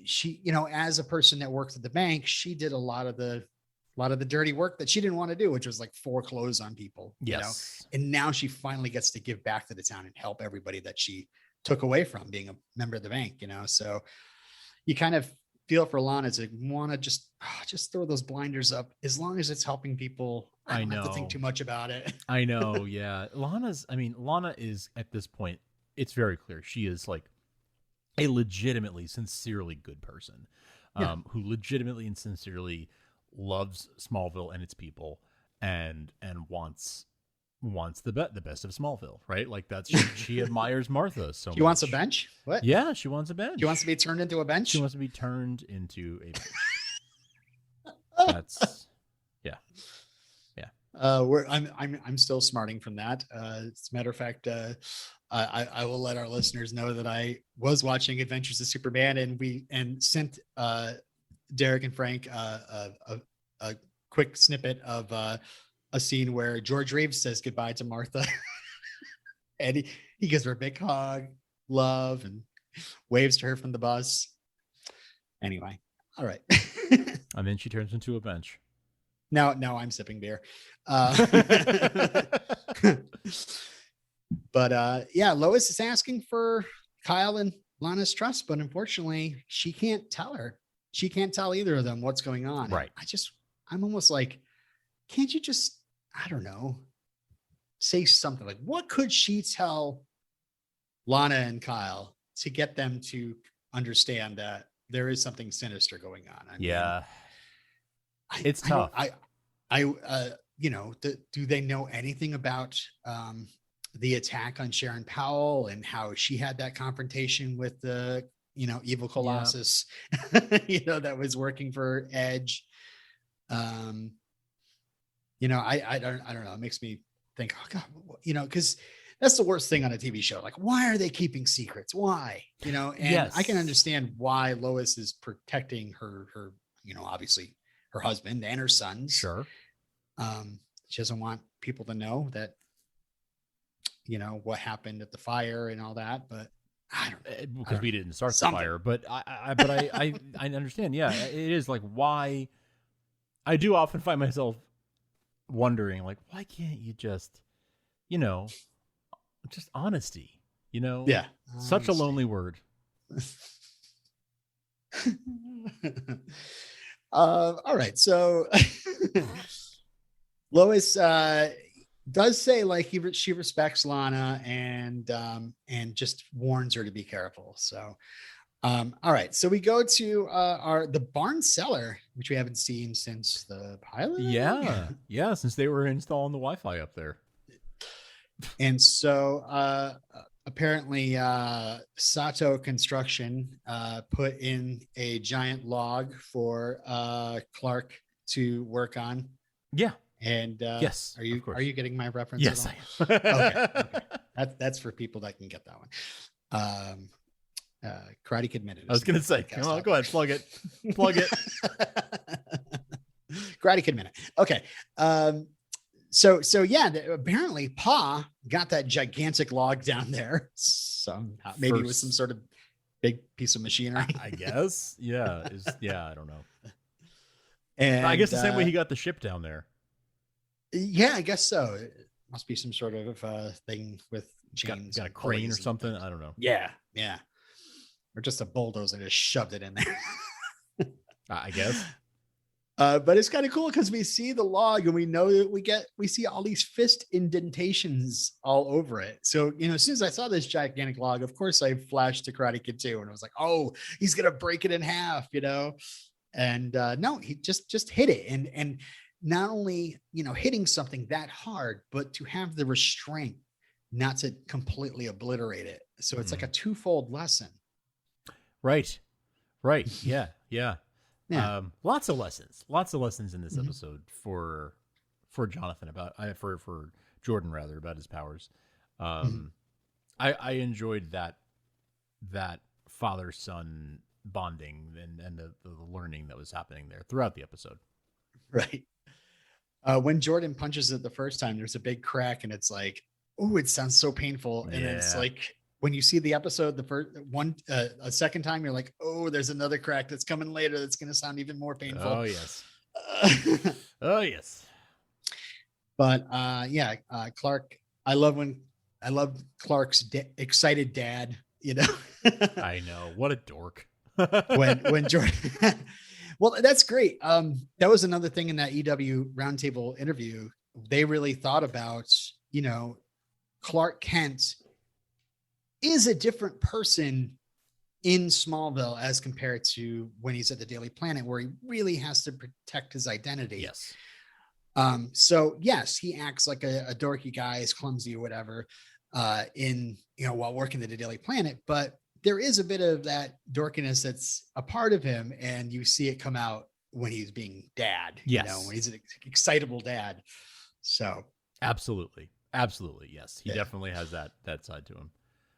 she, as a person that worked at the bank, she did a lot of the dirty work that she didn't want to do, which was like foreclose on people. Yes. And now she finally gets to give back to the town and help everybody that she took away from being a member of the bank, so you kind of feel for Lana to want to just throw those blinders up, as long as it's helping people. I don't have to think too much about it. I know. Yeah. Lana is at this point, it's very clear. She is like a legitimately, sincerely good person, who legitimately and sincerely loves Smallville and its people, and wants the best of Smallville, right? Like that's she admires Martha so much. She wants a bench? What? Yeah, she wants a bench. She wants to be turned into a bench? She wants to be turned into a bench. That's yeah. I'm still smarting from that. As a matter of fact, I will let our listeners know that I was watching Adventures of Superman, and sent Derek and Frank a quick snippet of a scene where George Reeves says goodbye to Martha, and he gives her a big hug, love, and waves to her from the bus. Anyway, all right. And then she turns into a bench. Now I'm sipping beer. But yeah, Lois is asking for Kyle and Lana's trust, but unfortunately she can't tell her. She can't tell either of them what's going on. Right. I'm almost like, can't you just, I don't know, say something like, what could she tell Lana and Kyle to get them to understand that there is something sinister going on? It's tough. Do they know anything about the attack on Sharon Powell and how she had that confrontation with the, evil Colossus, that was working for Edge? I don't know. It makes me think, oh God, because that's the worst thing on a TV show. Like, why are they keeping secrets? Why? And I can understand why Lois is protecting her, obviously her husband and her sons. Sure. She doesn't want people to know that, what happened at the fire and all that, but I don't know. Because we didn't start the fire, but I understand. Yeah, it is like, why? I do often find myself wondering, like, why can't you just, just honesty, Yeah. Such a lonely word. All right. So Lois does say like she respects Lana and just warns her to be careful. So all right. So we go to the barn cellar, which we haven't seen since the pilot. Yeah, since they were installing the Wi-Fi up there. And so apparently Sato Construction put in a giant log for Clark to work on. Yeah. And yes, are you getting my reference? Yes, at all? Okay. That's for people that can get that one. Karate Kid Minute. I was gonna say, come on, go ahead, plug it. Karate Kid Minute. Okay. So yeah, apparently Pa got that gigantic log down there somehow. Maybe it was some sort of big piece of machinery. I guess. Yeah. I don't know. And I guess the same way he got the ship down there. Yeah, I guess so. It must be some sort of thing with chains. Got a crane or something. I don't know. Yeah. Or just a bulldozer just shoved it in there. I guess. But it's kind of cool because we see the log and we know that we see all these fist indentations all over it. So, as soon as I saw this gigantic log, of course I flashed to Karate Kid 2 and I was like, oh, he's going to break it in half, and no, he just hit it. And not only, hitting something that hard, but to have the restraint not to completely obliterate it. So it's like a twofold lesson. Right. Yeah. Lots of lessons in this episode for Jonathan for Jordan rather about his powers. I enjoyed that father-son bonding and the learning that was happening there throughout the episode. Right. When Jordan punches it the first time, there's a big crack and it's like, oh, it sounds so painful. And it's like, when you see the episode, the first one, a second time, you're like, oh, there's another crack that's coming later. That's going to sound even more painful. Oh yes. Oh yes. But Clark, I love Clark's excited dad, I know. What a dork. when Jordan, well, that's great. That was another thing in that EW roundtable interview. They really thought about, Clark Kent is a different person in Smallville as compared to when he's at the Daily Planet, where he really has to protect his identity. Yes. So yes, he acts like a dorky guy, is clumsy or whatever, while working at the Daily Planet, but there is a bit of that dorkiness that's a part of him. And you see it come out when he's being dad, yes. When he's an excitable dad. So absolutely. Yes. He definitely has that side to him.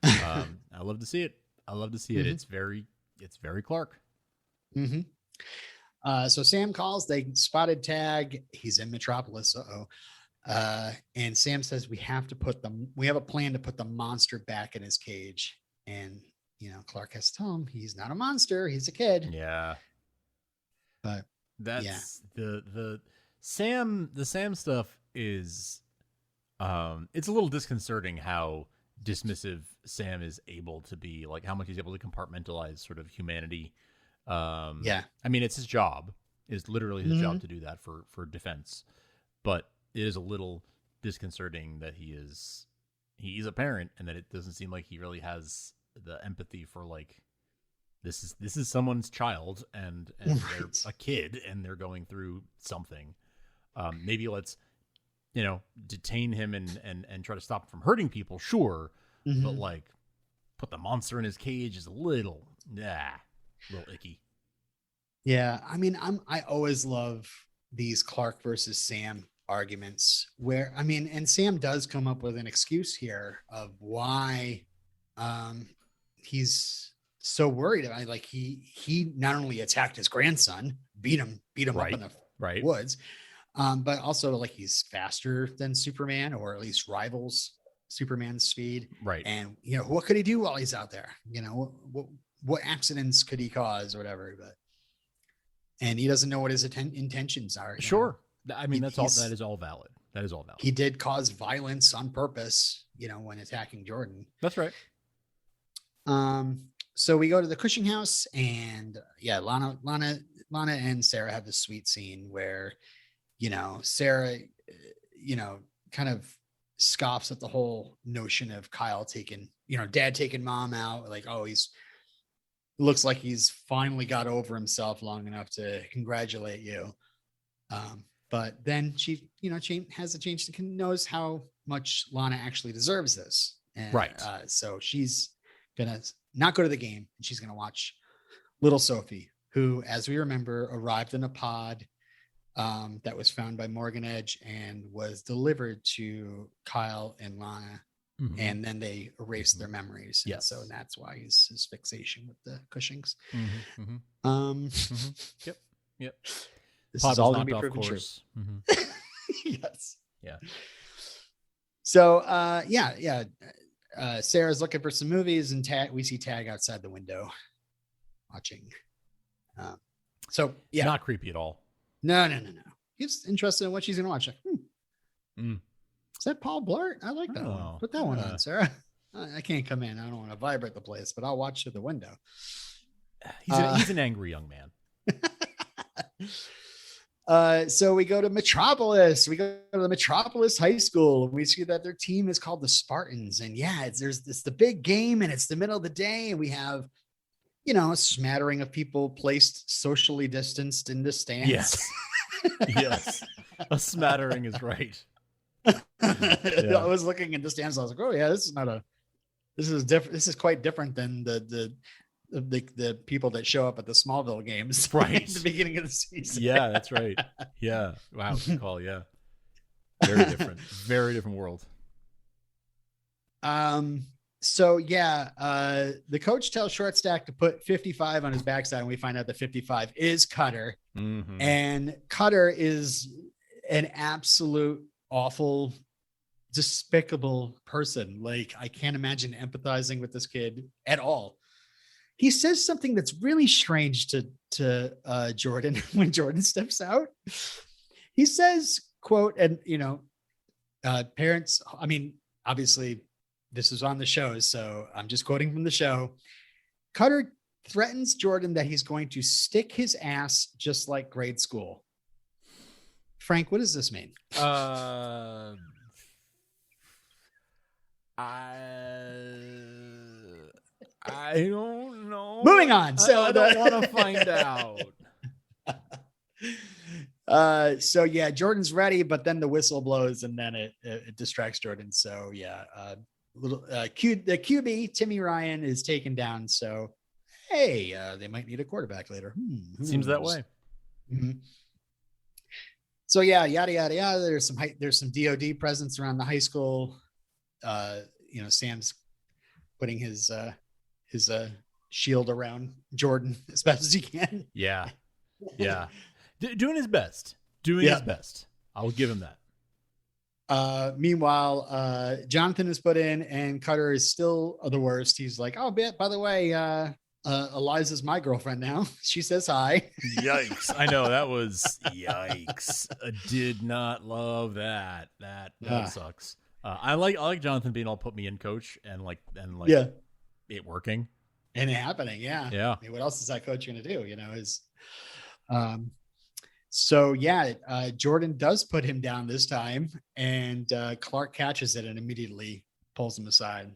I love to see it. It's very Clark. So Sam calls, they spotted Tag. He's in Metropolis. And Sam says, we have a plan to put the monster back in his cage. And, Clark has to tell him he's not a monster. He's a kid. Yeah. But that's the Sam stuff is, it's a little disconcerting how dismissive Sam is able to be, like how much he's able to compartmentalize sort of humanity. I mean, it's his job. It's literally his job to do that for defense. But it is a little disconcerting that he's a parent and that it doesn't seem like he really has the empathy for like this is someone's child and they're a kid and they're going through something. Maybe let's detain him and try to stop him from hurting people, sure. But like put the monster in his cage is a little icky. Yeah. I mean, I always love these Clark versus Sam arguments where, and Sam does come up with an excuse here of why he's so worried about, like, he not only attacked his grandson, beat him up in the woods, but also like he's faster than Superman, or at least rivals Superman's speed. Right. And what could he do while he's out there? What accidents could he cause or whatever? And he doesn't know what his intentions are. Sure. I mean, that is all valid. He did cause violence on purpose, when attacking Jordan. That's right. So we go to the Cushing house, and yeah, Lana and Sarah have this sweet scene where, Sarah, kind of scoffs at the whole notion of Kyle taking, dad taking mom out. Like, oh, he's looks like he's finally got over himself long enough to congratulate you. But then she has a change to knows how much Lana actually deserves this. And, right. So she's going to not go to the game, and she's going to watch little Sophie, who, as we remember, arrived in a pod that was found by Morgan Edge and was delivered to Kyle and Lana. Mm-hmm. And then they erased their memories. Yes. So that's why his fixation with the Cushings. Mm-hmm. Yep. This is all going to be proven true. Mm-hmm. Yes. Yeah. So, Sarah's looking for some movies, and we see Tag outside the window watching. Not creepy at all. No. He's interested in what she's going to watch. Is that Paul Blart? I like that one. Put that one on, Sarah. I can't come in. I don't want to vibrate the place, but I'll watch through the window. He's an angry young man. So we go to Metropolis. We go to the Metropolis High School. We see that their team is called the Spartans. And it's the big game, and it's the middle of the day. And we have, a smattering of people placed socially distanced in the stands. Yes. Yes. A smattering is right. I was looking at the stands. I was like, oh yeah, this is different. This is quite different than the people that show up at the Smallville games, right? At the beginning of the season. Yeah, that's right. Yeah. Wow. Good call. Yeah. Very different. Very different world. The coach tells Short Stack to put 55 on his backside, and we find out that 55 is Cutter. Mm-hmm. And Cutter is an absolute awful, despicable person. Like, I can't imagine empathizing with this kid at all. He says something that's really strange to Jordan when Jordan steps out. He says, quote, and parents, I mean, obviously this is on the show, so I'm just quoting from the show. Cutter threatens Jordan that he's going to stick his ass just like grade school. Frank, what does this mean? I don't know. Moving on. So I don't want to find out. Jordan's ready, but then the whistle blows, and then it distracts Jordan. So the QB Timmy Ryan is taken down. So hey, they might need a quarterback later. Seems that way. Mm-hmm. So yada yada yada. There's some DoD presence around the high school. Sam's putting his shield around Jordan as best as he can. Yeah. Doing his best. His best. I'll give him that. Meanwhile, Jonathan is put in, and Cutter is still the worst. He's like, oh, by the way, Eliza's my girlfriend now. She says hi. Yikes. I know, that was yikes. I did not love that. That sucks. I like Jonathan being all put me in coach and it working. And it happening, yeah. Yeah. I mean, what else is that coach going to do? Jordan does put him down this time, and Clark catches it and immediately pulls him aside.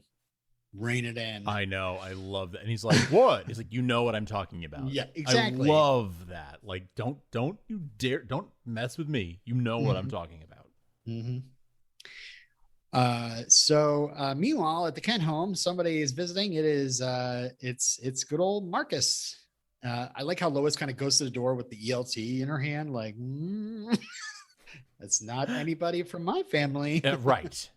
Rein it in. I know. I love that. And he's like, what? He's like, you know what I'm talking about. Yeah, exactly. I love that. Like, don't you dare, don't mess with me. You know what I'm talking about. Mm-hmm. Meanwhile, at the Kent home, somebody is visiting. It is, it's good old Marcus. I like how Lois kind of goes to the door with the ELT in her hand. Like, that's not anybody from my family. Right.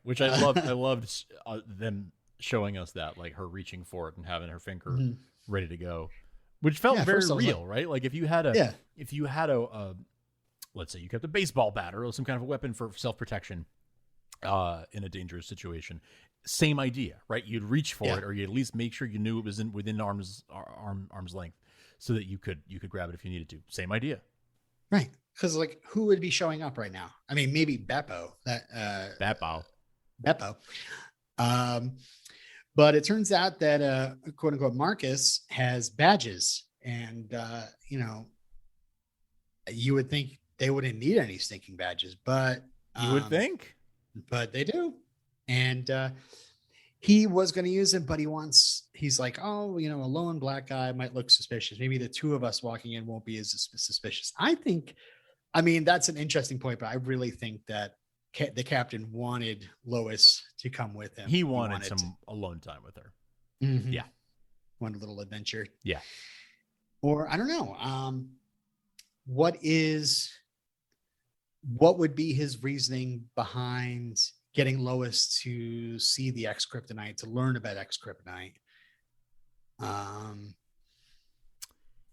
Which I loved. I loved them showing us that, like her reaching for it and having her finger ready to go, which felt very real, right? Like if you had a, let's say you kept a baseball bat or some kind of a weapon for self-protection, in a dangerous situation, same idea, right? You'd reach for it, or you at least make sure you knew it was within arm's length, so that you could grab it if you needed to. Same idea, right? Because like, who would be showing up right now? I mean, maybe Beppo. But it turns out that quote unquote Marcus has badges, and you would think they wouldn't need any stinking badges, but You would think. but they do. And he was going to use it, but he's like, oh, a lone black guy might look suspicious. Maybe the two of us walking in won't be as suspicious. I mean, that's an interesting point, but I really think that the captain wanted Lois to come with him. He wanted some alone time with her. Mm-hmm. Yeah. Wanted a little adventure. Yeah. Or I don't know. What would be his reasoning behind getting Lois to see the X-Kryptonite, to learn about X-Kryptonite?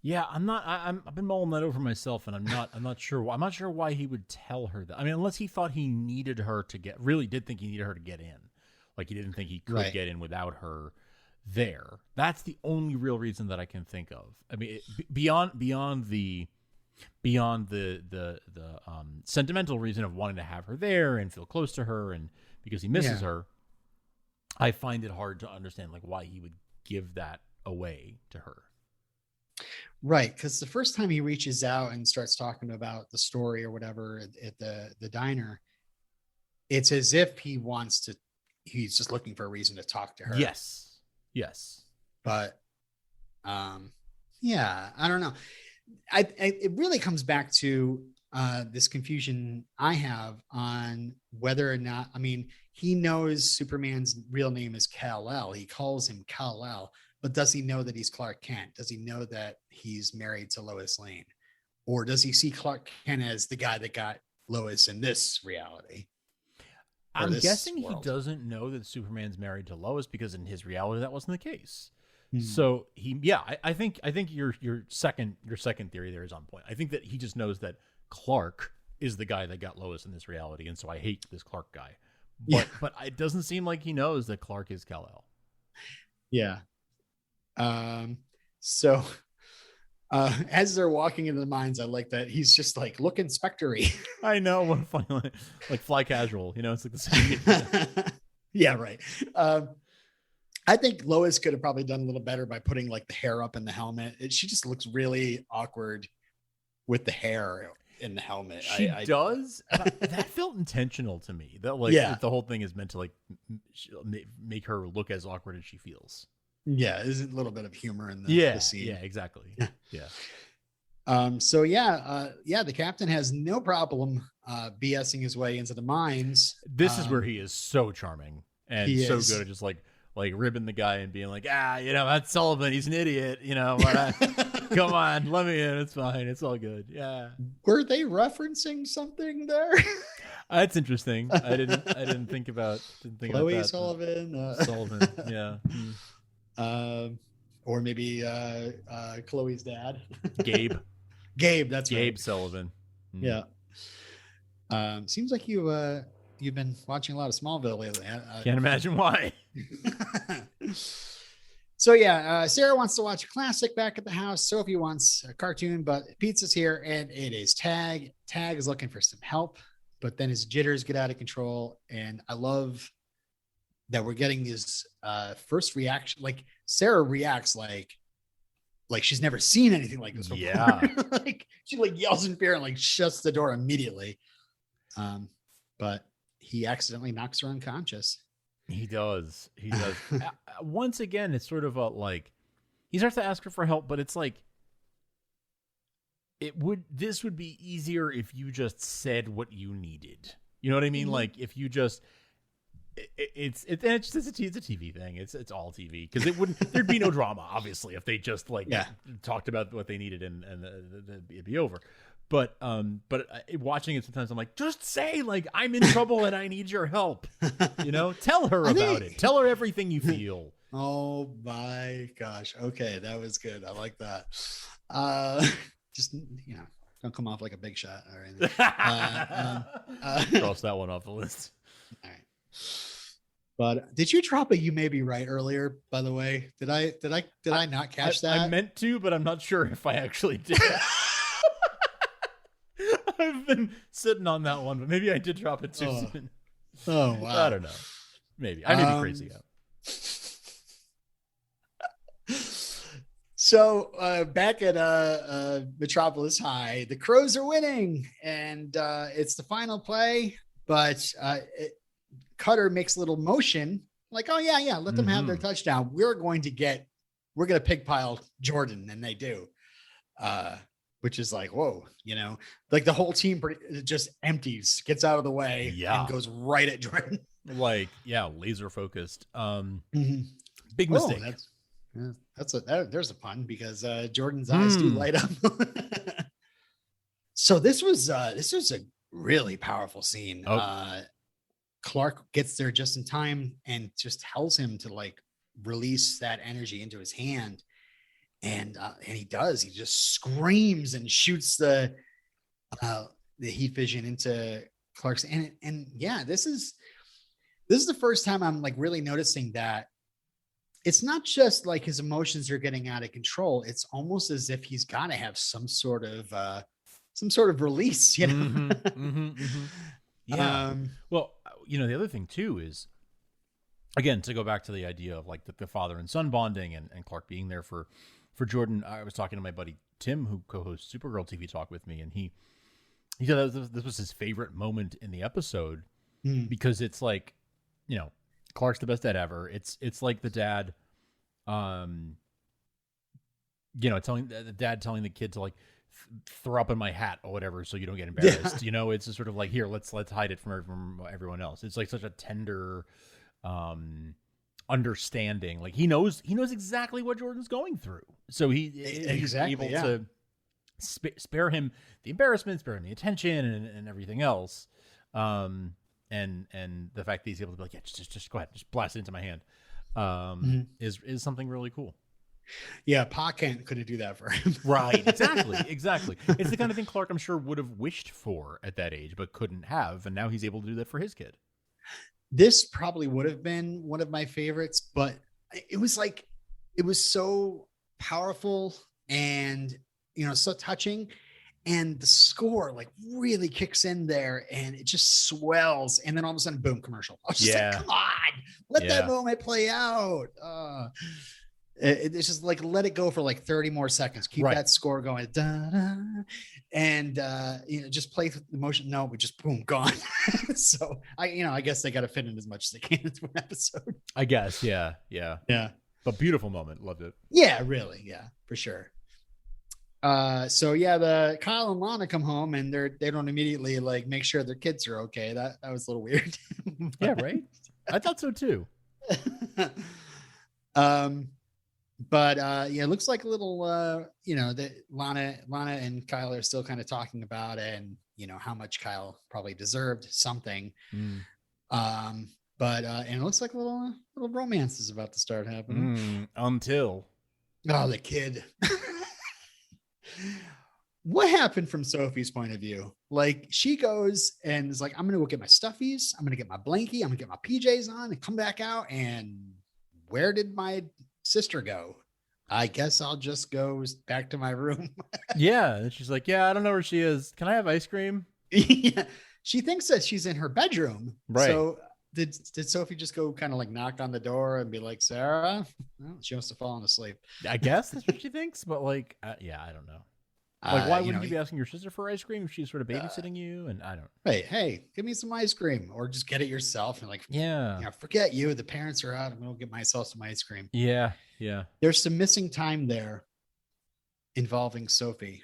Yeah, I've been mulling that over myself, and I'm not sure. I'm not sure why he would tell her that. I mean, unless he thought he needed her to really did think he needed her to get in. Like he didn't think he could get in without her there. That's the only real reason that I can think of. I mean, beyond the sentimental reason of wanting to have her there and feel close to her, and because he misses her, I find it hard to understand like why he would give that away to her. Right, because the first time he reaches out and starts talking about the story or whatever at the diner, it's as if he's just looking for a reason to talk to her. Yes. But yeah, I don't know. It really comes back to this confusion I have on whether or not, I mean, he knows Superman's real name is Kal-El. He calls him Kal-El, but does he know that he's Clark Kent? Does he know that he's married to Lois Lane? Or does he see Clark Kent as the guy that got Lois in this reality? I'm guessing world? He doesn't know that Superman's married to Lois because in his reality that wasn't the case. So I think your second theory there is on point. I think that he just knows that Clark is the guy that got Lois in this reality, and so I hate this Clark guy. But it doesn't seem like he knows that Clark is Kal-El. Yeah. So as they're walking into the mines, I like that he's just like looking spectre-y. I know, what funny, like fly casual, it's like the same. Yeah, right. I think Lois could have probably done a little better by putting like the hair up in the helmet. She just looks really awkward with the hair in the helmet. She does. That felt intentional to me. That the whole thing is meant to like make her look as awkward as she feels. Yeah, there's a little bit of humor in the scene. Yeah, exactly. Yeah. The captain has no problem BSing his way into the mines. This is where he is so charming and so good at just like ribbing the guy and being like, that's Sullivan. He's an idiot, but come on, let me in. It's fine. It's all good. Yeah. Were they referencing something there? That's interesting. I didn't think about Chloe about that. Sullivan. Sullivan. Yeah. Or maybe Chloe's dad. Gabe. That's Gabe right. Sullivan. Yeah. Seems like you've been watching a lot of Smallville lately. Can't imagine why. So Sarah wants to watch a classic back at the house. Sophie wants a cartoon, but pizza's here, and it is Tag. Tag is looking for some help, but then his jitters get out of control, and I love that we're getting this first reaction. Like Sarah reacts like she's never seen anything like this before. Yeah. Like she like yells in fear and like shuts the door immediately. But he accidentally knocks her unconscious. He does. Once again, it's sort of like he starts to ask her for help, but it's like this would be easier if you just said what you needed. You know what I mean? Mm-hmm. Like if you just it's a TV thing. It's all TV because there'd be no drama obviously if they just talked about what they needed and it'd be over. But watching it sometimes I'm like, just say like I'm in trouble and I need your help. Tell her about it. Tell her everything you feel. Oh my gosh. Okay, that was good. I like that. Just don't come off like a big shot or anything. Cross that one off the list. All right. But did you drop a "you may be right" earlier? By the way, did I not catch that? I meant to, but I'm not sure if I actually did. I've been sitting on that one, but maybe I did drop it too soon. Oh wow! I don't know. Maybe I may be crazy. So back at Metropolis High, the Crows are winning, and it's the final play. But Cutter makes a little motion, like, "Oh yeah, let them have their touchdown. We're going to pig pile Jordan," and they do, which is like, whoa, like the whole team just empties, gets out of the way, and goes right at Jordan. Like, laser focused. Big mistake. There's a pun, because Jordan's eyes do light up. So this was a really powerful scene. Clark gets there just in time and just tells him to like release that energy into his hand, and he does. He just screams and shoots the heat vision into Clark's, and yeah, this is the first time I'm like really noticing that it's not just like his emotions are getting out of control. It's almost as if he's got to have some sort of release, Yeah. Well, the other thing too is, again, to go back to the idea of like the father and son bonding, and Clark being there for Jordan. I was talking to my buddy Tim, who co-hosts Supergirl TV Talk with me, and he said that this was his favorite moment in the episode, because it's like, Clark's the best dad ever. It's like the dad, telling the dad telling the kid to like throw up in my hat or whatever, so you don't get embarrassed. It's just sort of like, here, let's hide it from everyone else. It's like such a tender, understanding. Like he knows exactly what Jordan's going through, so he's able to spare him the embarrassment, spare him the attention, and everything else. And the fact that he's able to be like, just go ahead, just blast it into my hand, is something really cool. Yeah, Pa couldn't do that for him. Right, exactly. It's the kind of thing Clark, I'm sure, would have wished for at that age, but couldn't have, and now he's able to do that for his kid. This probably would have been one of my favorites, but it was so powerful and, so touching. And the score like really kicks in there, and it just swells. And then all of a sudden, boom, commercial. I was just like, come on, let that moment play out. It's just like, let it go for like 30 more seconds. Keep that score going. Da-da, and, just play the motion. No, we just, boom, gone. So I guess they got to fit in as much as they can into an episode. I guess. Yeah. But beautiful moment. Loved it. Yeah, really. Yeah, for sure. So the Kyle and Lana come home, and they don't immediately like make sure their kids are okay. That was a little weird. Yeah, right. I thought so too. But it looks like a little that Lana and Kyle are still kind of talking about it, and how much Kyle probably deserved something. But and it looks like a little romance is about to start happening. Until the kid. What happened from Sophie's point of view? Like, she goes and is like, I'm gonna go get my stuffies, I'm gonna get my blankie, I'm gonna get my PJs on and come back out, and where did my sister go? I guess I'll just go back to my room. Yeah, and she's like, I don't know where she is. Can I have ice cream? Yeah, she thinks that she's in her bedroom, right? So did Sophie just go kind of like knock on the door and be like, Sarah? Well, she must have fallen asleep. I guess that's what she thinks, but like, I don't know. Like, why wouldn't you be asking your sister for ice cream if she's sort of babysitting you? And I don't. Hey, give me some ice cream, or just get it yourself. And like, forget you. The parents are out. I'm gonna get myself some ice cream. Yeah. There's some missing time there involving Sophie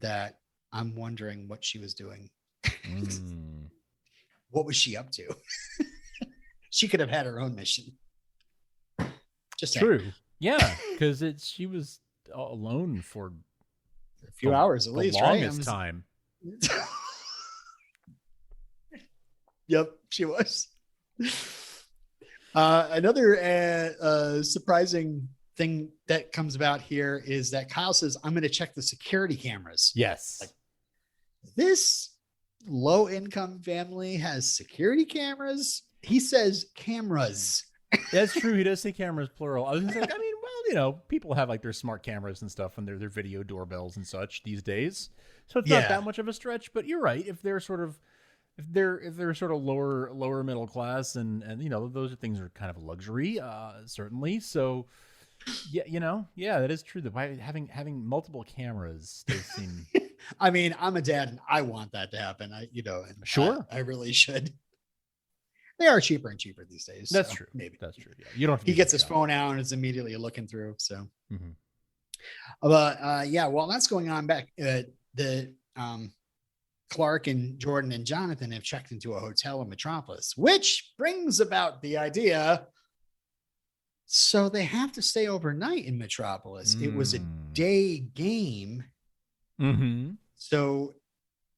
that I'm wondering what she was doing. What was she up to? She could have had her own mission. Just true. Yeah, because she was alone for a few hours at least, right? Longest time. Yep, she was. Another surprising thing that comes about here is that Kyle says, I'm going to check the security cameras. Yes. Like, this low-income family has security cameras? He says cameras. That's true. He does say cameras, plural. I was just like, people have like their smart cameras and stuff, and their video doorbells and such these days. So it's not that much of a stretch, but you're right. If they're sort of lower middle class, and those things are kind of a luxury, certainly. So Yeah, that is true. Why having multiple cameras does seem I mean, I'm a dad and I want that to happen. And sure. I really should. They are cheaper and cheaper these days. That's So true. maybe That's true. Yeah, you don't have to he be a gets big his shot. phone out and is immediately looking through. So, Mm-hmm. but yeah, while that's going on back, the Clark and Jordan and Jonathan have checked into a hotel in Metropolis, which brings about the idea. So they have to stay overnight in Metropolis. It was a day game. Mm-hmm. So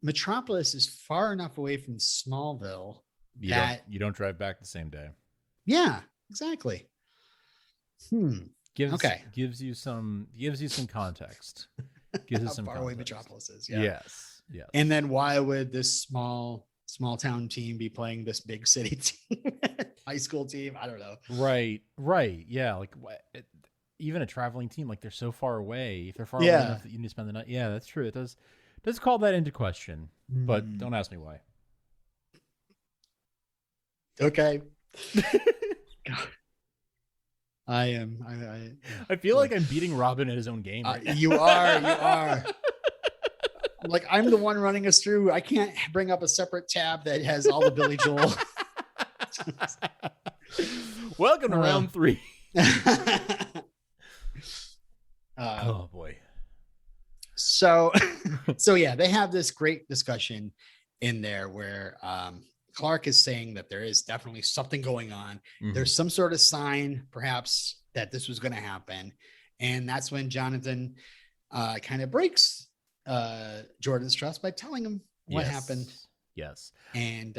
Metropolis is far enough away from Smallville that you don't drive back the same day. Yeah, exactly. Gives you some context. Gives us some far context. Away Metropolis is. Yeah. Yes. And then why would this small town team be playing this big city team, high school team? I don't know. Right. Yeah. Like even a traveling team, like they're so far away. If they're far away enough that you need to spend the night. Yeah, that's true. It does call that into question, but don't ask me why. Okay. God. I feel like I'm beating Robin at his own game. Right now. You are. Like, I'm the one running us through. I can't bring up a separate tab that has all the Billy Joel. Welcome to round 3. Oh boy. So yeah, they have this great discussion in there where Clark is saying that there is definitely something going on. Mm-hmm. There's some sort of sign, perhaps, that this was going to happen. And that's when Jonathan kind of breaks Jordan's trust by telling him what happened. Yes. And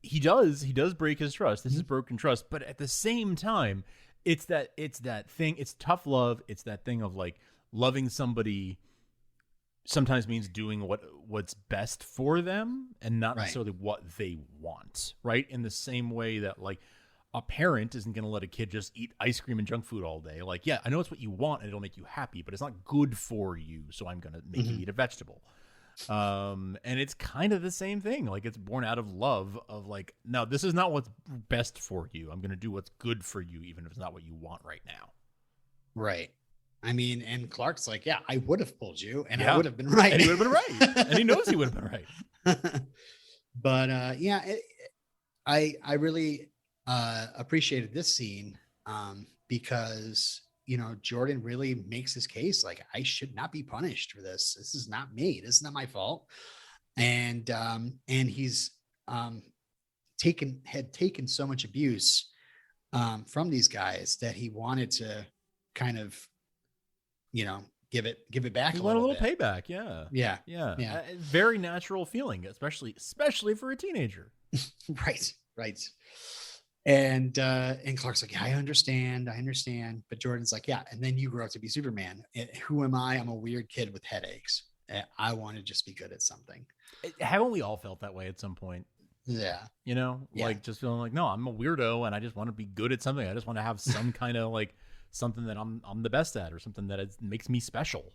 he does break his trust. This is broken trust. But at the same time, it's that thing. It's tough love. It's that thing of like loving somebody sometimes means doing what's best for them and not necessarily what they want, right? In the same way that like a parent isn't going to let a kid just eat ice cream and junk food all day. Like, yeah, I know it's what you want and it'll make you happy, but it's not good for you, so I'm going to make you eat a vegetable. And it's kind of the same thing. Like, it's born out of love of like, no, this is not what's best for you. I'm going to do what's good for you, even if it's not what you want right now. Right. I mean, and Clark's like, yeah, I would have pulled you and I would have been right. And he would have been right. And he knows he would have been right. But I really appreciated this scene because, Jordan really makes his case. Like, I should not be punished for this. This is not me. This is not my fault. And he's taken so much abuse from these guys that he wanted to kind of, give it back. You want a little payback. Yeah. Very natural feeling, especially for a teenager. Right. And Clark's like, yeah, I understand. But Jordan's like, yeah. And then you grow up to be Superman. Who am I? I'm a weird kid with headaches. I want to just be good at something. Haven't we all felt that way at some point? Yeah. Like just feeling like, no, I'm a weirdo and I just want to be good at something. I just want to have some kind of like something that I'm the best at, or something that makes me special.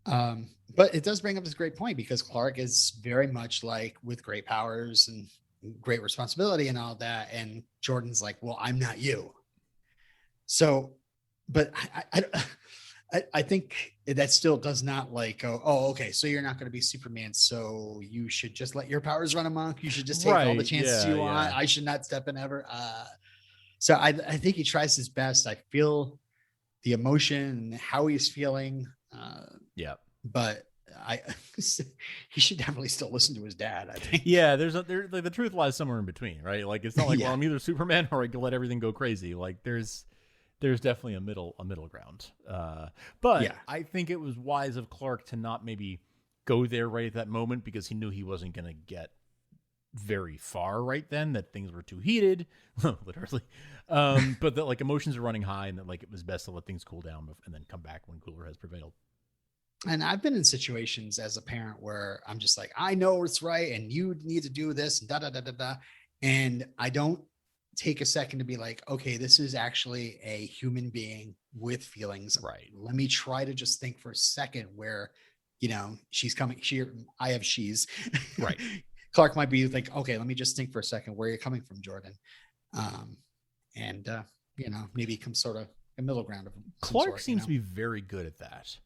But it does bring up this great point, because Clark is very much like, with great powers and great responsibility and all that. And Jordan's like, well, I'm not you. So, but I think that still does not like go, oh, okay, so you're not going to be Superman, so you should just let your powers run amok. You should just take all the chances you want. I should not step in ever. So I think he tries his best. I feel the emotion and how he's feeling. But he should definitely still listen to his dad, I think. Yeah, there's like the truth lies somewhere in between, right? Like, it's not like, well, I'm either Superman or I can let everything go crazy. Like, there's definitely a middle ground. But I think it was wise of Clark to not maybe go there right at that moment, because he knew he wasn't going to get very far right then, that things were too heated, literally. But that like emotions are running high, and that like it was best to let things cool down and then come back when cooler has prevailed. And I've been in situations as a parent where I'm just like, I know it's right, and you need to do this, and da da da da da. And I don't take a second to be like, okay, this is actually a human being with feelings. Right. Let me try to just think for a second where, she's coming. She's right. Clark might be like, okay, let me just think for a second where you're coming from, Jordan. maybe come sort of a middle ground of Clark seems to be very good at that.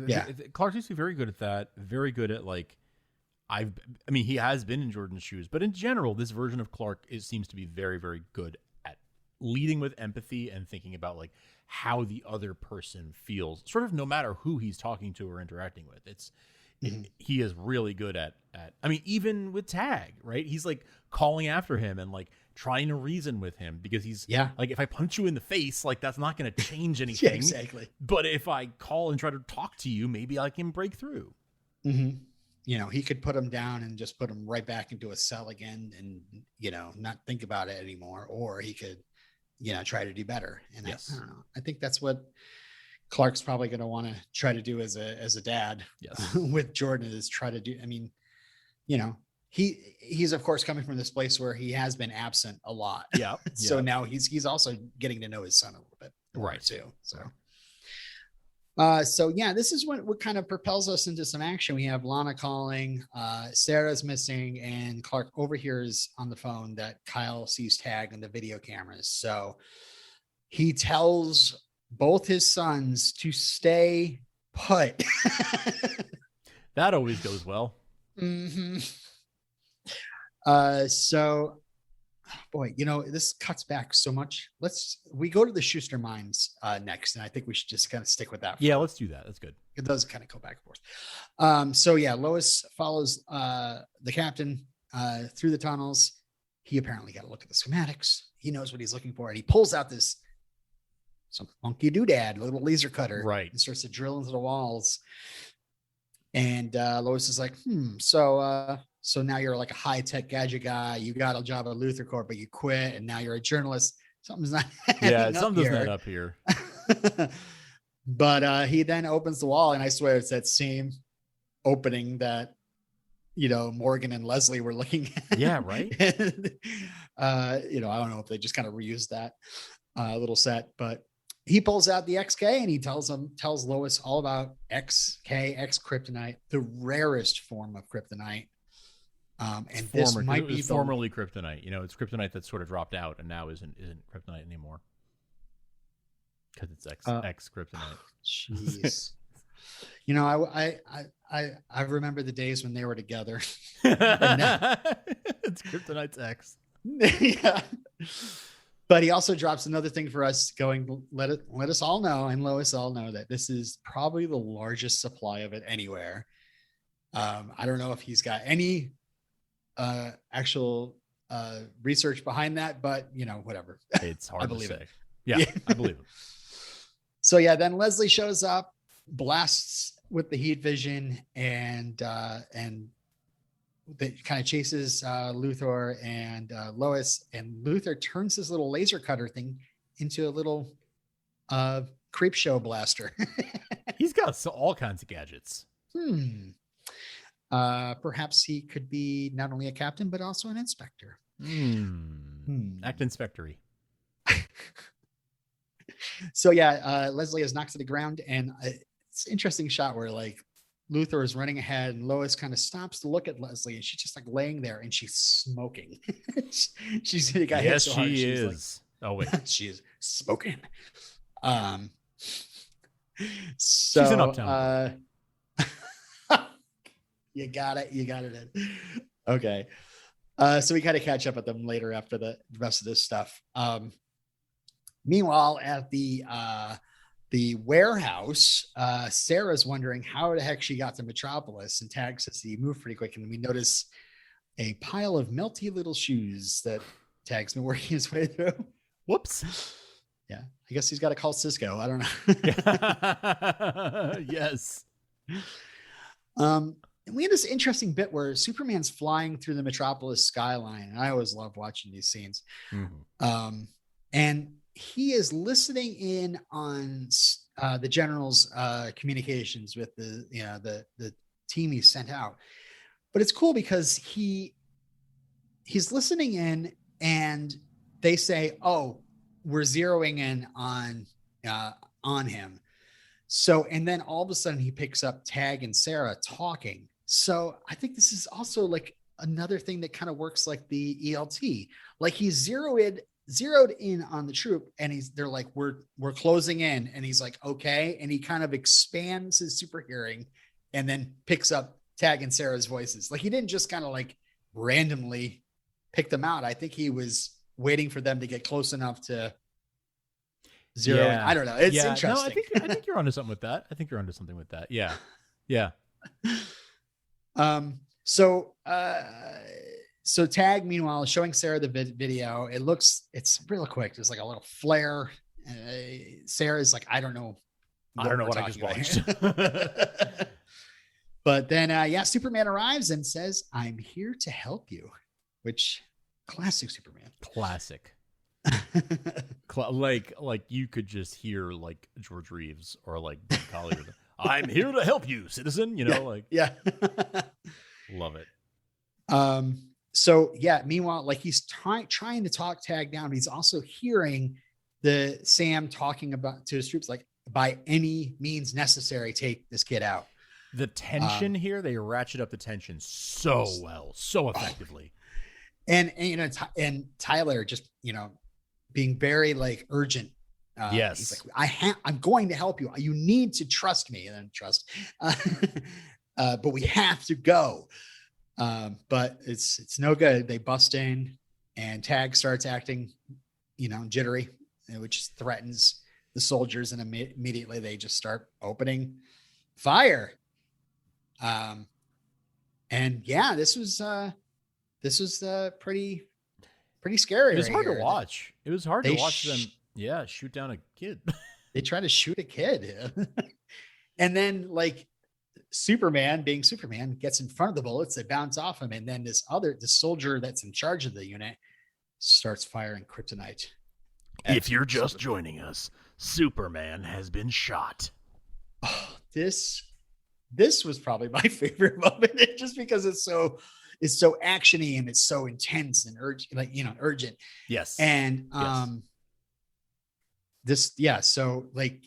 Yeah. Clark seems to be very good at that. Very good at like, he has been in Jordan's shoes, but in general, this version of Clark seems to be very, very good at leading with empathy and thinking about like how the other person feels, sort of no matter who he's talking to or interacting with. He is really good at, even with Tag, right? He's like calling after him and like trying to reason with him because he's like, if I punch you in the face, like that's not going to change anything. Yeah, exactly. But if I call and try to talk to you, maybe I can break through. He could put him down and just put him right back into a cell again and, not think about it anymore. Or he could, try to do better. And yes. I don't know. I think that's what Clark's probably going to want to try to do as a dad. Yes. With Jordan is try to do, he's of course coming from this place where he has been absent a lot. Yeah. So now he's also getting to know his son a little bit. Right. Too. So this is what kind of propels us into some action. We have Lana calling, Sarah's missing, and Clark overhears on the phone that Kyle sees Tag on the video cameras. So he tells both his sons to stay put. That always goes well. So boy, this cuts back so much. We go to the Schuster Mines next, and I think we should just kind of stick with that. Yeah, let's do that. That's good. It does kind of go back and forth. Lois follows the captain through the tunnels. He apparently got to look at the schematics. He knows what he's looking for, and he pulls out some funky doodad, little laser cutter, right, and starts to drill into the walls. And Lois is like, so now you're like a high-tech gadget guy. You got a job at Luthor Corp, but you quit, and now you're a journalist. Something's not something's not up here. But he then opens the wall, and I swear it's that same opening that Morgan and Leslie were looking at. Yeah, right. And, I don't know if they just kind of reused that little set, but he pulls out the XK and he tells Lois all about XK, X kryptonite, the rarest form of kryptonite. And this might be formerly kryptonite. It's kryptonite that's sort of dropped out and now isn't kryptonite anymore because it's X kryptonite. Jeez. I remember the days when they were together. It's kryptonite's X. Yeah. But he also drops another thing for us going, let us all know, and Lois all know, that this is probably the largest supply of it anywhere. I don't know if he's got any actual research behind that, but whatever. It's hard I to believe say. it. Yeah, I believe him. So then Leslie shows up, blasts with the heat vision, and that kind of chases Luthor and Lois, and Luthor turns his little laser cutter thing into a little creep show blaster. He's got all kinds of gadgets. Perhaps he could be not only a captain but also an inspector. Act inspectory. So Leslie is knocked to the ground, and it's an interesting shot where like Luthor is running ahead and Lois kind of stops to look at Leslie, and she's just like laying there and she's smoking. She's got hit so hard. She is. Like, oh wait, she is smoking. She's an uptown. You got it. Okay. So we kind of catch up with them later after the rest of this stuff. Meanwhile, at the warehouse, Sarah's wondering how the heck she got to Metropolis, and Tag says he moved pretty quick, and we notice a pile of melty little shoes that Tag's been working his way through. Whoops. Yeah, I guess he's got to call Cisco. I don't know. Yes. And we had this interesting bit where Superman's flying through the Metropolis skyline, and I always love watching these scenes. And he is listening in on the general's communications with the team he sent out. But it's cool because he's listening in, and they say, "Oh, we're zeroing in on him." So, and then all of a sudden he picks up Tag and Sarah talking. So I think this is also like another thing that kind of works like the ELT. Like he zeroed zeroed in on the troop, and they're like, we're closing in, and he's like, okay, and he kind of expands his super hearing, and then picks up Tag and Sarah's voices. Like he didn't just kind of like randomly pick them out. I think he was waiting for them to get close enough to zero. Yeah. I don't know. It's Yeah. interesting. No, I think you're onto something with that. I think you're onto something with that. Yeah. Yeah. So Tag, meanwhile, is showing Sarah the video. It's real quick. There's like a little flare. Sarah's like, I don't know what I just watched. But then, Superman arrives and says, I'm here to help you, which classic Superman. Classic. like you could just hear like George Reeves or like Ben Collier. I'm here to help you, citizen. Yeah. Love it. So yeah, meanwhile, like he's trying to talk Tag down, but he's also hearing the Sam talking about to his troops, like, by any means necessary, take this kid out. The tension here, they ratchet up the tension so well, so effectively. And Tyler just, being very like urgent. Yes. He's like, I'm going to help you. You need to trust me, and then trust, but we have to go. But it's no good. They bust in, and Tag starts acting, jittery, which threatens the soldiers, and immediately they just start opening fire. And yeah, this was pretty scary. It was hard here. to watch. It was hard to watch them. Yeah, shoot down a kid. They try to shoot a kid, and then like Superman, being Superman, gets in front of the bullets. They bounce off him, and then the soldier that's in charge of the unit starts firing kryptonite. If you're just joining us, Superman has been shot. Oh, this was probably my favorite moment, just because it's so actiony and it's so intense and urgent. Yes. And so like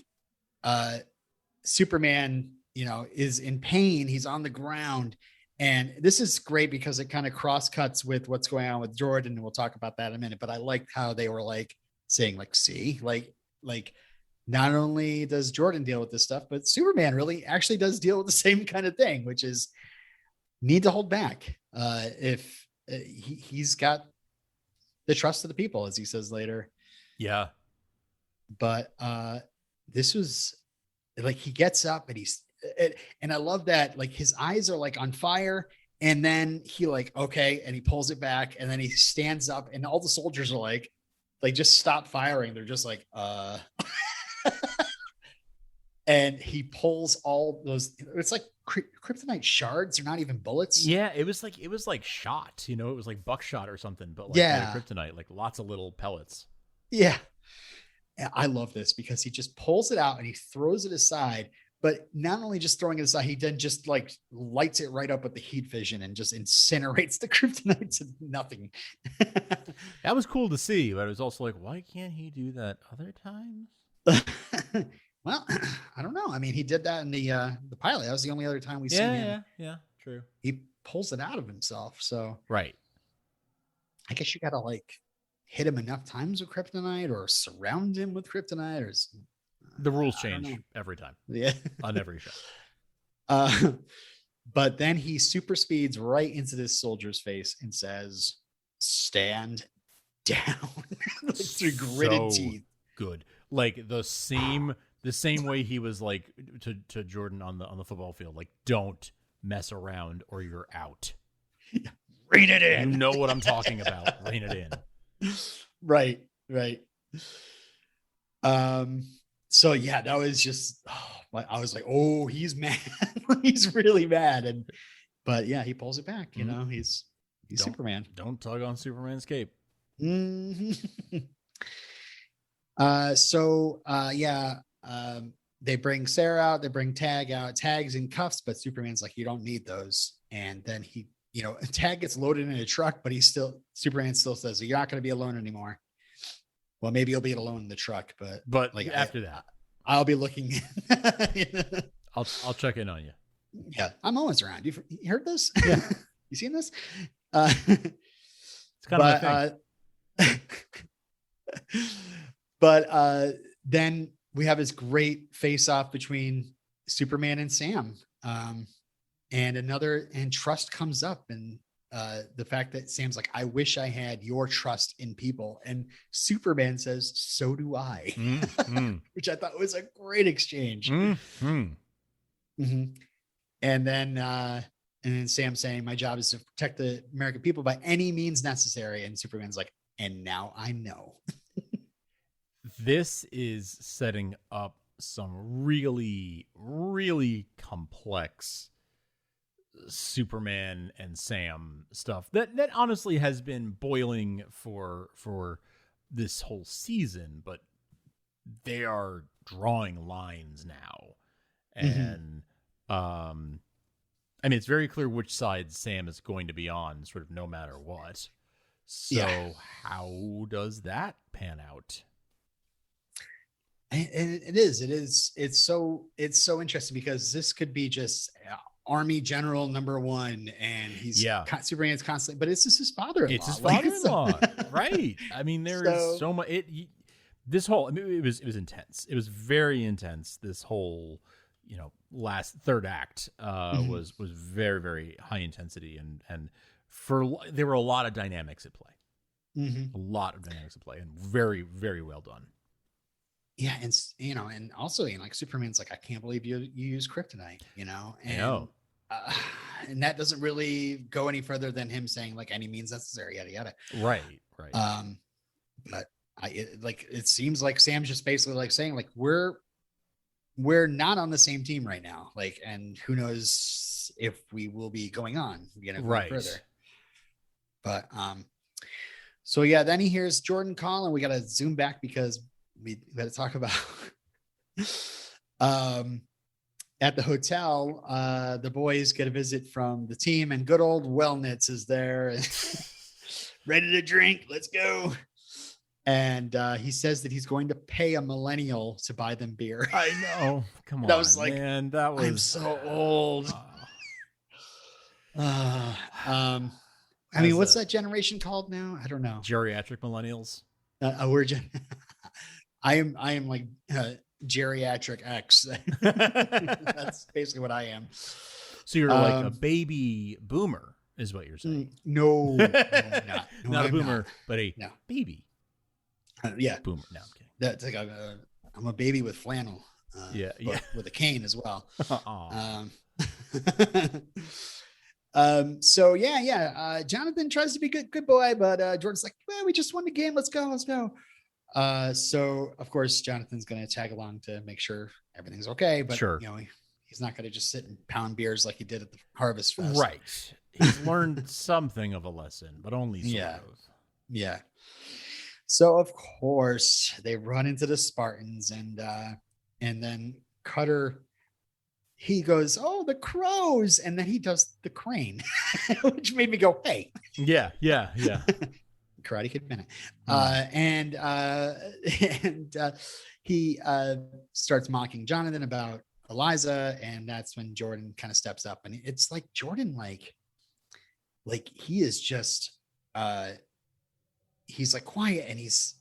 Superman, is in pain. He's on the ground, and this is great because it kind of cross cuts with what's going on with Jordan, and we'll talk about that in a minute. But I liked how they were like saying, like, see, like not only does Jordan deal with this stuff, but Superman really actually does deal with the same kind of thing, which is need to hold back. If he's got the trust of the people, as he says later. Yeah. But this was like, he gets up and I love that, like, his eyes are like on fire, and then he like, okay, and he pulls it back, and then he stands up, and all the soldiers are like just stop firing. They're just like, and he pulls all those, it's like kryptonite shards. They're not even bullets. Yeah, it was like shot, it was like buckshot or something, but like kryptonite, like lots of little pellets. Yeah. I love this because he just pulls it out and he throws it aside, but not only just throwing it aside, he then just like lights it right up with the heat vision and just incinerates the kryptonite to nothing. That was cool to see, but it was also like, why can't he do that other times? Well, I don't know. I mean, he did that in the pilot. That was the only other time we've seen him. Yeah, true. He pulls it out of himself. So right. I guess you got to like hit him enough times with kryptonite, or surround him with kryptonite, or the rules change every time. Yeah. On every show. But then he super speeds right into this soldier's face and says, stand down. Like, through gritted teeth. Good. Like the same way he was like to Jordan on the football field, like, don't mess around or you're out. Yeah. Rein it in. You know what I'm talking about. Rein it in. Right. So yeah, that was just, I was like, oh, he's mad. He's really mad. But yeah, he pulls it back. He's Superman. Don't tug on Superman's cape. Mm-hmm. They bring Sarah out. They bring Tag out. Tag's in cuffs, but Superman's like, you don't need those. And then he, Tag gets loaded in a truck, but Superman still says, you're not going to be alone anymore. Well, maybe you'll be alone in the truck, but like after that, I'll be looking. I'll check in on you. Yeah, I'm always around. You heard this? Yeah. You seen this? It's kind of my thing. But then we have this great face off between Superman and Sam. And trust comes up, and the fact that Sam's like, I wish I had your trust in people. And Superman says, so do I, which I thought was a great exchange. Mm-hmm. And then Sam saying, my job is to protect the American people by any means necessary. And Superman's like, and now I know. This is setting up some really, really complex Superman and Sam stuff that honestly has been boiling for this whole season, but they are drawing lines now. And I mean, it's very clear which side Sam is going to be on, sort of no matter what. So how does that pan out? And it's so interesting, because this could be just Army General #1, and he's Superman's constantly, but it's just his father-in-law. It's his father-in-law, right? I mean, there's so much. This whole, I mean, it was intense. It was very intense. This whole, last third act was very, very high intensity, and there were a lot of dynamics at play. A lot of dynamics at play, and very, very well done. Yeah, and also, like, Superman's like, I can't believe you use kryptonite, and I know. And that doesn't really go any further than him saying, like, any means necessary, yada yada. Right. But it seems like Sam's just basically like saying, like, we're not on the same team right now, like, and who knows if we will be going on, further. But so yeah, then he hears Jordan call, and we got to zoom back because we got to talk about at the hotel, the boys get a visit from the team, and good old Wellnitz is there ready to drink. Let's go. And he says that he's going to pay a millennial to buy them beer. I know. Come on. That was like, man, that was, I'm so old. I mean, what's that generation called now? I don't know. Geriatric millennials. I am like geriatric X. That's basically what I am. So you're like a baby boomer, is what you're saying? No, I'm not a boomer, but a baby. Yeah, boomer. No, I'm kidding. That's like I'm a baby with flannel. With a cane as well. So Jonathan tries to be good boy, but Jordan's like, well, we just won the game. Let's go. So of course Jonathan's going to tag along to make sure everything's okay, but sure. He's not going to just sit and pound beers like he did at the Harvest Fest. Right. He's learned something of a lesson, but only sort of. Yeah. So of course they run into the Spartans, and then Cutter, he goes, oh, the crows, and then he does the crane, which made me go, hey. Yeah. Karate Kid minute. And he starts mocking Jonathan about Eliza, and that's when Jordan kind of steps up, and it's like Jordan, like he is just he's like quiet, and he's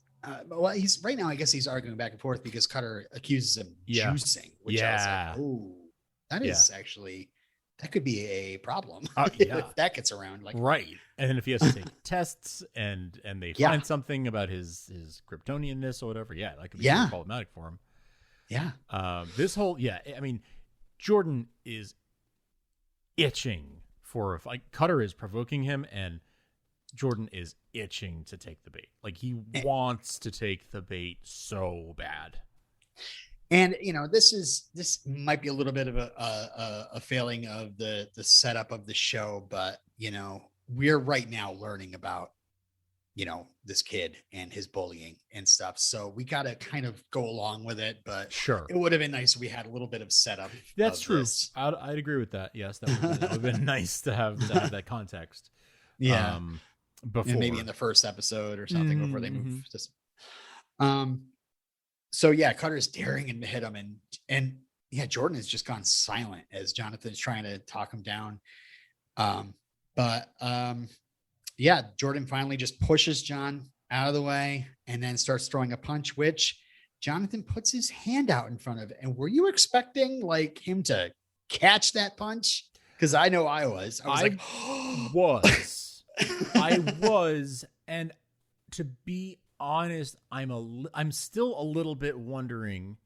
right now, I guess he's arguing back and forth because Cutter accuses him juicing, which I was like, oh, that is actually, that could be a problem if that gets around. Like, right. And then if he has to take tests and they find something about his Kryptonianness or whatever, that could be problematic for him. This whole, I mean, Jordan is itching for, like, Cutter is provoking him, and Jordan is itching to take the bait. Like, he wants to take the bait so bad. And this might be a little bit of a failing of the setup of the show, but we're right now learning about this kid and his bullying and stuff, so we got to kind of go along with it. But sure, it would have been nice if we had a little bit of setup. That's true. I'd agree with that. Yes, that would have been nice to have that context. Before, and maybe in the first episode or something before they move. So Cutter's daring him to hit him, and Jordan has just gone silent as Jonathan's trying to talk him down. But Jordan finally just pushes John out of the way and then starts throwing a punch, which Jonathan puts his hand out in front of it. And were you expecting like him to catch that punch? Because I know I was. I was like, I was, and to be honest, I'm still a little bit wondering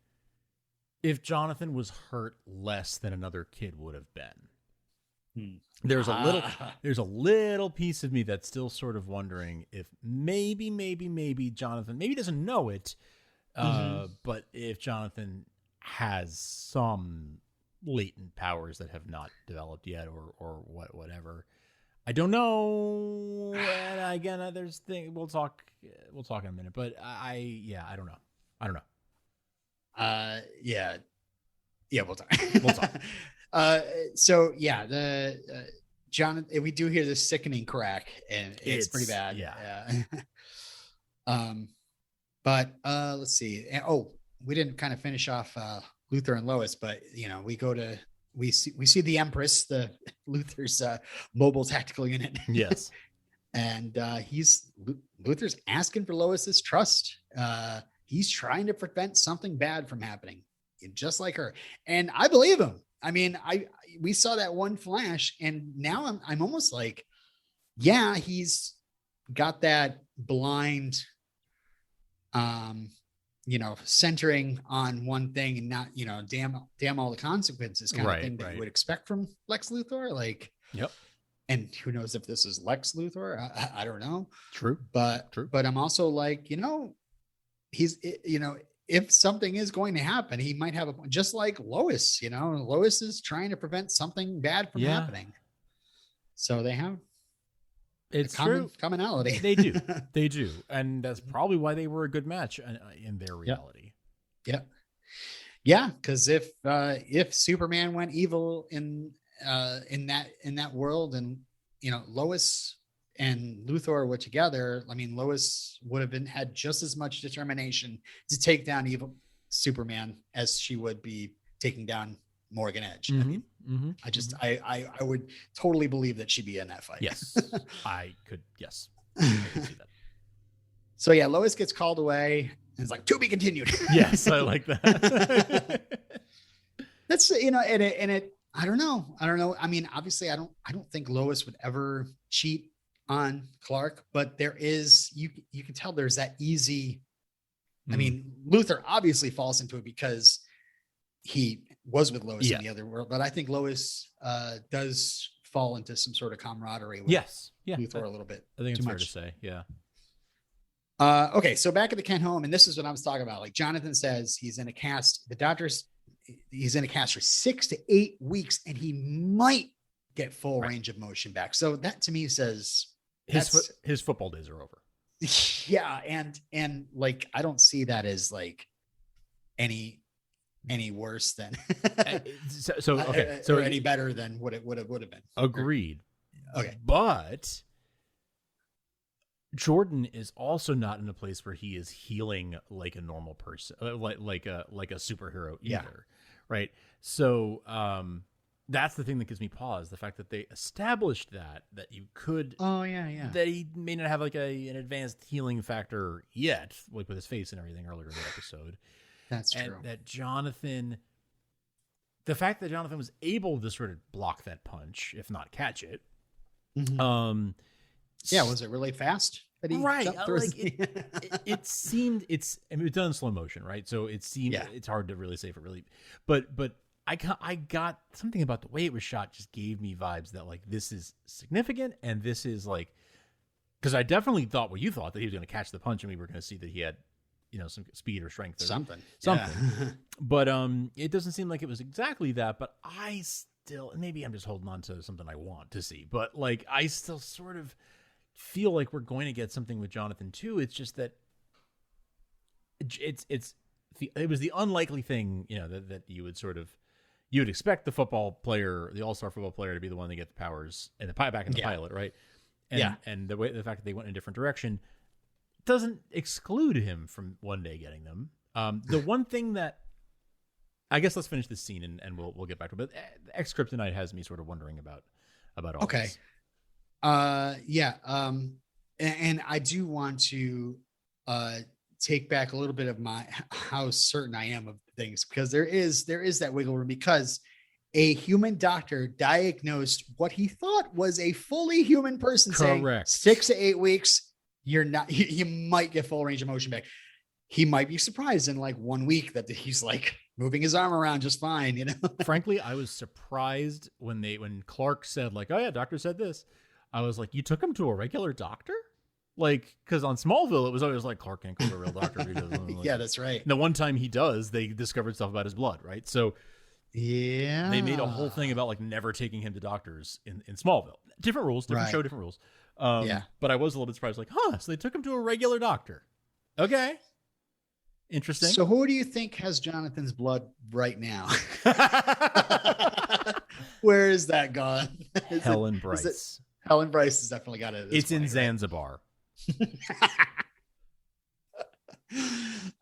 if Jonathan was hurt less than another kid would have been. There's a little piece of me that's still sort of wondering if maybe Jonathan maybe doesn't know it, but if Jonathan has some latent powers that have not developed yet, or whatever. I don't know. And again, there's things we'll talk in a minute, but I don't know. Yeah, we'll talk. We'll talk. So yeah, the Jonathan, we do hear this sickening crack, and it's pretty bad. Yeah. But let's see. Oh, we didn't kind of finish off Luther and Lois, but we see the Empress, the Luther's mobile tactical unit. Yes. And Luther's asking for Lois's trust. He's trying to prevent something bad from happening, just like her. And I believe him. I mean, we saw that one flash, and now I'm almost like, yeah, he's got that blind, centering on one thing and not, damn all the consequences kind of thing that you would expect from Lex Luthor. Like, yep. And who knows if this is Lex Luthor? I don't know. True. But I'm also like, he's, if something is going to happen, he might have just like Lois, Lois is trying to prevent something bad from happening. So they have commonality. They do. And that's probably why they were a good match in their reality. Yeah. Cause if Superman went evil in that world, and, Lois and Luthor were together, I mean, Lois would have had just as much determination to take down evil Superman as she would be taking down Morgan Edge. I mean, I would totally believe that she'd be in that fight. Yes, I could see that. So yeah, Lois gets called away, and it's like, to be continued. Yes, I like that. That's, I don't know. I mean, obviously I don't think Lois would ever cheat on Clark, but there is, you can tell there's that easy. I mean, Luthor obviously falls into it because he was with Lois in the other world, but I think Lois does fall into some sort of camaraderie with Luthor a little bit. I think it's fair to say. Yeah. Okay, so back at the Kent home, and this is what I was talking about. Like, Jonathan says he's in a cast. He's in a cast for 6 to 8 weeks, and he might get full range of motion back. So that to me says his football days are over. Yeah, and like, I don't see that as like any worse than or any better than what it would have been. Agreed. Okay, but Jordan is also not in a place where he is healing like a normal person, like a superhero either, right? So that's the thing that gives me pause. The fact that they established that you could, that he may not have like an advanced healing factor yet, like with his face and everything earlier in the episode. That's true. And that the fact that Jonathan was able to sort of block that punch, if not catch it. Was it really fast? That he it seemed it was done in slow motion, right? So it seemed it's hard to really say if it really, but I got something about the way it was shot just gave me vibes that like this is significant, and this is like, because I definitely thought what you thought, that he was going to catch the punch and we were going to see that he had, some speed or strength or something. Yeah. But it doesn't seem like it was exactly that. But I still, maybe I'm just holding on to something I want to see, but like I still sort of feel like we're going to get something with Jonathan too. It's just that it was the unlikely thing, that you would expect the football player, the all-star football player, to be the one to get the powers and the back in the pilot, right? And the fact that they went in a different direction doesn't exclude him from one day getting them. The one thing that, I guess, let's finish this scene and we'll get back to it. But X-Kryptonite has me sort of wondering about all this. and I do want to take back a little bit of how certain I am of things, because there is that wiggle room, because a human doctor diagnosed what he thought was a fully human person. Correct. Saying 6 to 8 weeks, you're not, you might get full range of motion back. He might be surprised in like 1 week that he's like moving his arm around just fine, you know? Frankly, I was surprised when Clark said like, oh yeah, doctor said this. I was like, you took him to a regular doctor? Like, because on Smallville, it was always like, Clark can't go to a real doctor. Like, yeah, that's right. And the one time he does, they discovered stuff about his blood, right? So yeah, they made a whole thing about like never taking him to doctors in Smallville. Different rules, different show, different rules. Yeah. But I was a little bit surprised, like, so they took him to a regular doctor. Okay. Interesting. So who do you think has Jonathan's blood right now? Where is that gone? Helen Bryce. Helen Bryce has definitely got it. It's in Zanzibar.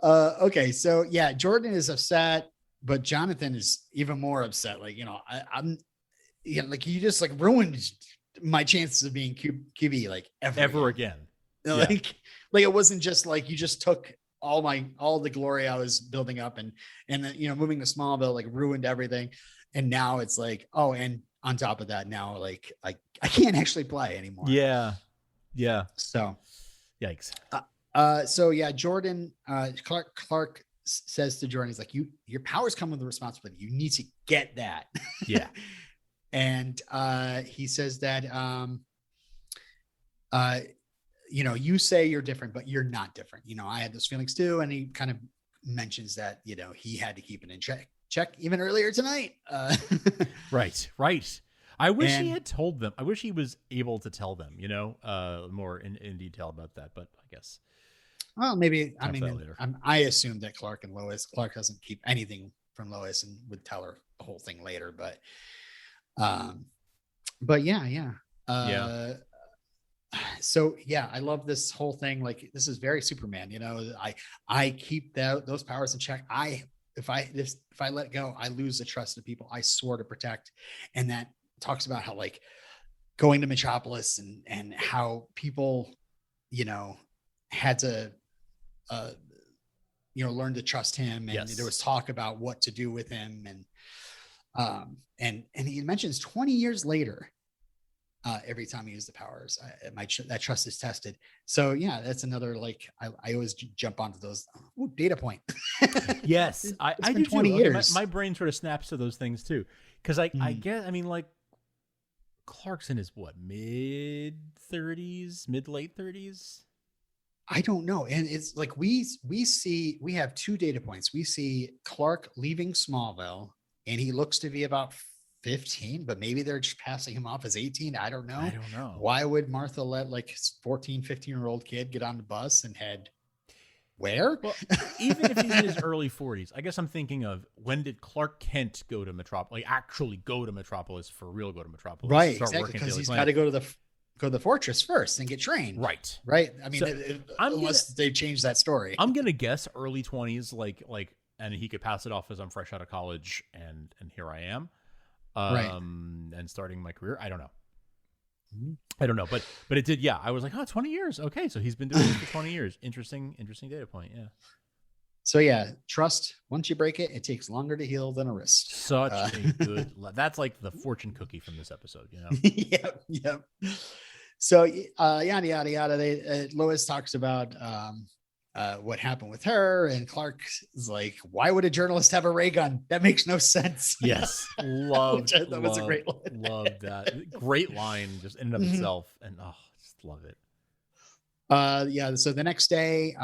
Okay, so yeah, Jordan is upset, but Jonathan is even more upset. Like, you know, I'm like, you just like ruined my chances of being QB like ever again. Like it wasn't just like you just took all the glory I was building up and you know, moving to Smallville like ruined everything, and now it's like, oh, and on top of that, now like I can't actually play anymore. Yeah. So, yikes. So yeah, Jordan, Clark says to Jordan, he's like, your powers come with the responsibility. You need to get that. Yeah. And he says that, you know, you say you're different, but you're not different. You know, I had those feelings too. And he kind of mentions that, you know, he had to keep it in check even earlier tonight. Right. I wish he had told them. I wish he was able to tell them, you know, more in detail about that. But I guess. Well, maybe. I mean, I assume that Clark doesn't keep anything from Lois and would tell her the whole thing later. But yeah. So yeah, I love this whole thing. Like, this is very Superman. You know, I keep those powers in check. If I let go, I lose the trust of people I swore to protect. And that talks about how like going to Metropolis and how people, you know, had to, you know, learn to trust him. And there was talk about what to do with him. And he mentions 20 years later, every time he used the powers, that trust is tested. So yeah, that's another, like, I always jump onto those. Ooh, data point. Yes. I do 20 too. years. My brain sort of snaps to those things too. Cause I guess, I mean, like, Clarkson is what, mid late 30s? I don't know. And it's like, we have two data points. We see Clark leaving Smallville and he looks to be about 15, but maybe they're just passing him off as 18. I don't know. Why would Martha let like 14, 15-year-old kid get on the bus and head where? Well, even if he's in his early 40s, I guess I'm thinking of, when did Clark Kent go to Metropolis? Like, actually go to Metropolis for real? Go to Metropolis, right? Exactly, because he's got to go to the fortress first and get trained. Right. I mean, unless they change that story, I'm gonna guess early 20s, like, and he could pass it off as I'm fresh out of college and here I am, and starting my career. I don't know. I don't know, but it did. Yeah, I was like, 20 years. Okay, so he's been doing this for 20 years. Interesting data point. Yeah. So yeah, trust. Once you break it, it takes longer to heal than a wrist. Such a good. That's like the fortune cookie from this episode, you know. Yep. So yada yada yada. Lois talks about what happened with her, and Clark is like, "Why would a journalist have a ray gun? That makes no sense." Yes, that was a great line. Love that. Great line, just in and of itself, and just love it. Yeah. So the next day,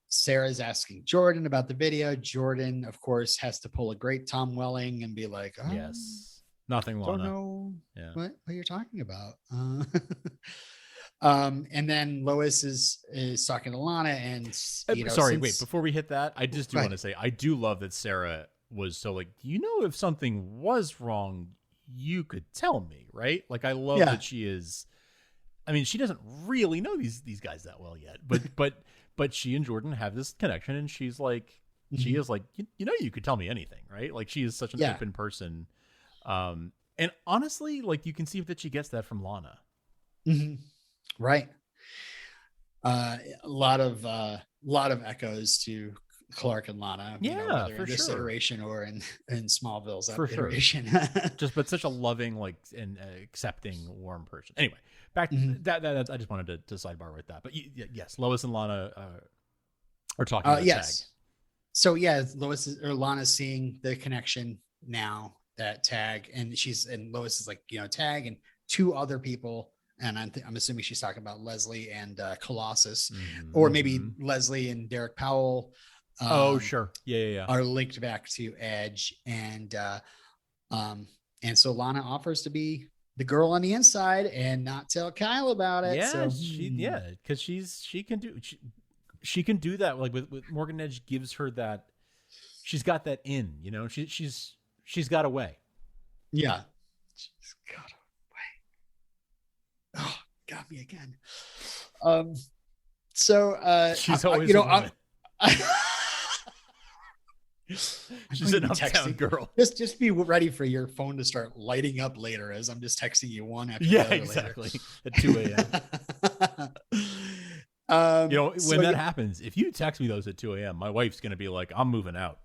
Sarah's asking Jordan about the video. Jordan, of course, has to pull a great Tom Welling and be like, yes, nothing, Lana. Don't know what you're talking about. And then Lois is talking to Lana, and wait, before we hit that, I just do want to say, I do love that Sarah was so like, you know, if something was wrong, you could tell me, right? Like, I love that she is. I mean, she doesn't really know these guys that well yet, but she and Jordan have this connection, and she's like, she is like, you know, you could tell me anything, right? Like, she is such an open person. And honestly, like, you can see that she gets that from Lana. Right. A lot of echoes to Clark and Lana, Yeah, whether for in this sure. iteration or in Smallville's For sure. iteration. But such a loving, like, and accepting, warm person. Anyway, back Mhm. that I just wanted to sidebar with that. But yes, Lois and Lana are talking about Tag. Yes. So yeah, Lana's seeing the connection now, that Tag, and Lois is like, Tag and two other people, and I'm assuming she's talking about Leslie and Colossus, or maybe Leslie and Derek Powell. Oh, sure. Yeah. Are linked back to Edge, and so Lana offers to be the girl on the inside and not tell Kyle about it. Yeah, So because she can do that. Like with Morgan Edge gives her that. She's got that in, she's got a way. Yeah, she's got a way. Oh, got me again. So she's always a woman. She's an uptown girl. Just be ready for your phone to start lighting up later as I'm just texting you one after the other exactly at 2 a.m. When that happens, if you text me those at 2 a.m., my wife's gonna be like, "I'm moving out."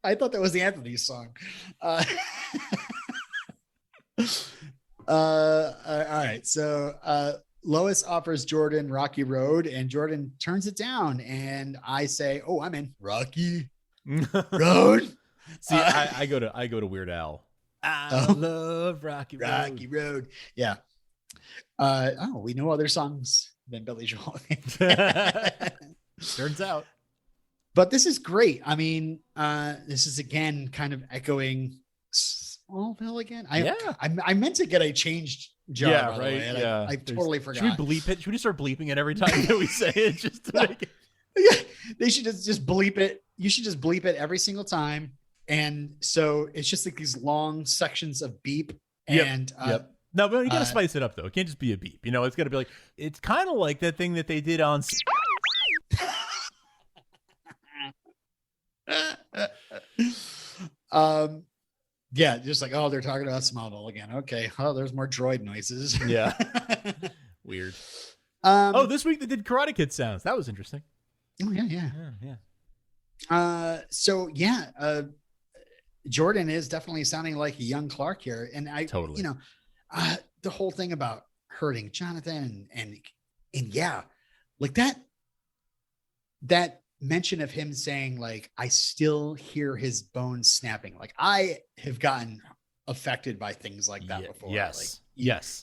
I thought that was the Anthony song. All right, so Lois offers Jordan Rocky Road, and Jordan turns it down, and I say, "Oh, I'm in Rocky Road." See, I go to Weird Al. I love Rocky Road. Yeah. We know other songs than Billy Joel. Turns out. But this is great. I mean, this is again kind of echoing Smallville again. I meant to get a changed job. Yeah, right. I totally forgot. Should we bleep it? Should we just start bleeping it every time that we say it? Just to make it. Yeah, they should just bleep it. You should just bleep it every single time. And so it's just like these long sections of beep. And No, but you got to spice it up though. It can't just be a beep. It's got to be like, it's kind of like that thing that they did on. Yeah, just like, they're talking about Smallville again. Okay. There's more droid noises. Yeah. Weird. This week they did Karate Kid sounds. That was interesting. Oh yeah. So Jordan is definitely sounding like a young Clark here. And totally, the whole thing about hurting Jonathan and yeah, like that mention of him saying, like, I still hear his bones snapping. Like, I have gotten affected by things like that before. Yes. Like,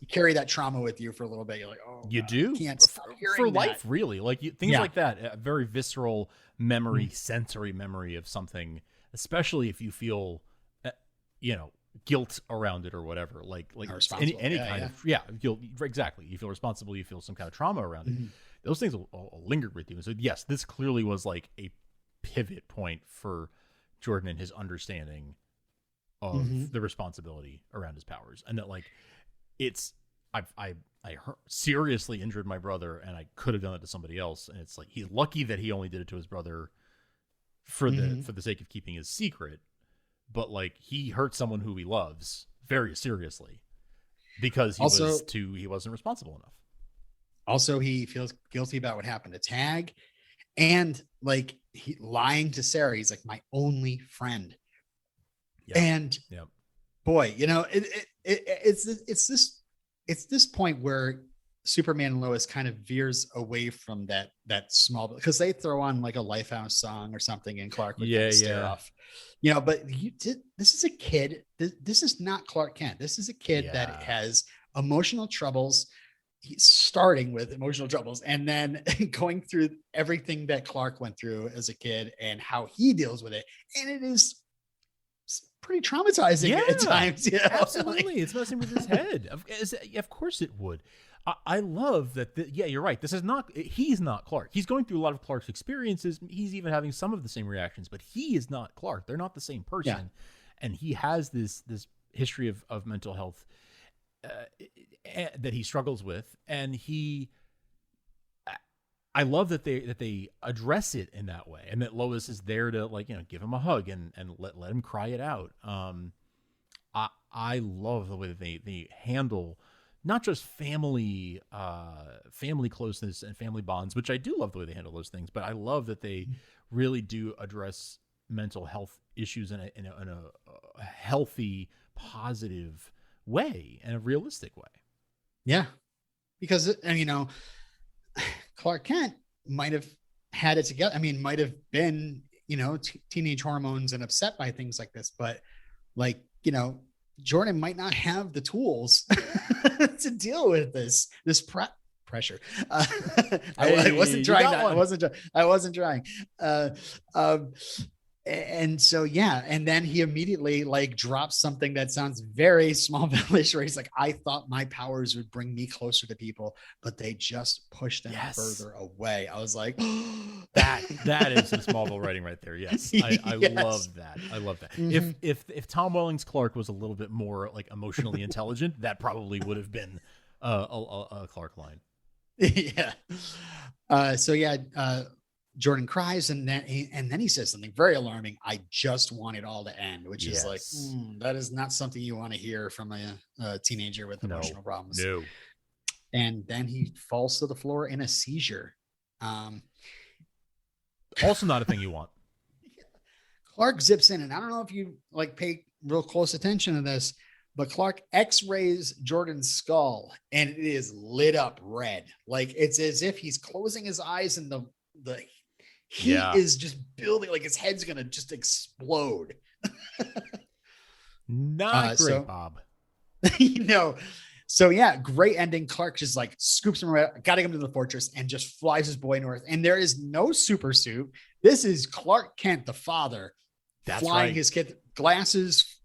you carry that trauma with you for a little bit. You're like, you do. I can't stop hearing for that. Life, really. Like things like that, a very visceral memory, sensory memory of something, especially if you feel, guilt around it or whatever. Like any kind of exactly. You feel responsible. You feel some kind of trauma around it. Those things will linger with you. So yes, this clearly was like a pivot point for Jordan and his understanding of the responsibility around his powers, and that like I seriously injured my brother, and I could have done it to somebody else, and it's like he's lucky that he only did it to his brother for the sake of keeping his secret, but like he hurt someone who he loves very seriously because he wasn't responsible enough. Also, he feels guilty about what happened to Tag, and like he lying to Sarah. He's like, my only friend. And boy, it's this point where Superman and Lois kind of veers away from that small, because they throw on like a Lifehouse song or something, and Clark would stare off. But this is a kid. This is not Clark Kent. This is a kid that has emotional troubles. He's starting with emotional troubles and then going through everything that Clark went through as a kid and how he deals with it. And it is pretty traumatizing at times. Absolutely. It's messing with his head. Of course it would. I love that. You're right. He's not Clark. He's going through a lot of Clark's experiences. He's even having some of the same reactions, but he is not Clark. They're not the same person. Yeah. And he has this history of mental health that he struggles with, and I love that they address it in that way, and that Lois is there to give him a hug and let him cry it out. I love the way that they handle not just family closeness and family bonds, which I do love the way they handle those things, but I love that they really do address mental health issues in a healthy, positive way and a realistic way. Yeah, because Clark Kent might have had it together. I mean, might have been, teenage hormones and upset by things like this, but like, Jordan might not have the tools to deal with this pressure. I wasn't trying. I wasn't trying. And so, yeah. And then he immediately like drops something that sounds very Smallville-ish, where he's like, I thought my powers would bring me closer to people, but they just pushed them further away. I was like, that is some Smallville writing right there. Yes. I Yes. love that. I love that. Mhm. If Tom Welling's Clark was a little bit more like emotionally intelligent, that probably would have been a Clark line. Yeah. Jordan cries, and then he says something very alarming. I just want it all to end, which is like, that is not something you want to hear from a teenager with emotional problems. No. And then he falls to the floor in a seizure. Also not a thing you want. Clark zips in, and I don't know if you like pay real close attention to this, but Clark x-rays Jordan's skull, and it is lit up red. Like it's as if he's closing his eyes, and the heat is just building, like his head's gonna just explode. Not great, Bob. So yeah, great ending. Clark just like scoops him around, got him to the fortress, and just flies his boy north. And there is no super suit. This is Clark Kent, the father, flying his kid, glasses,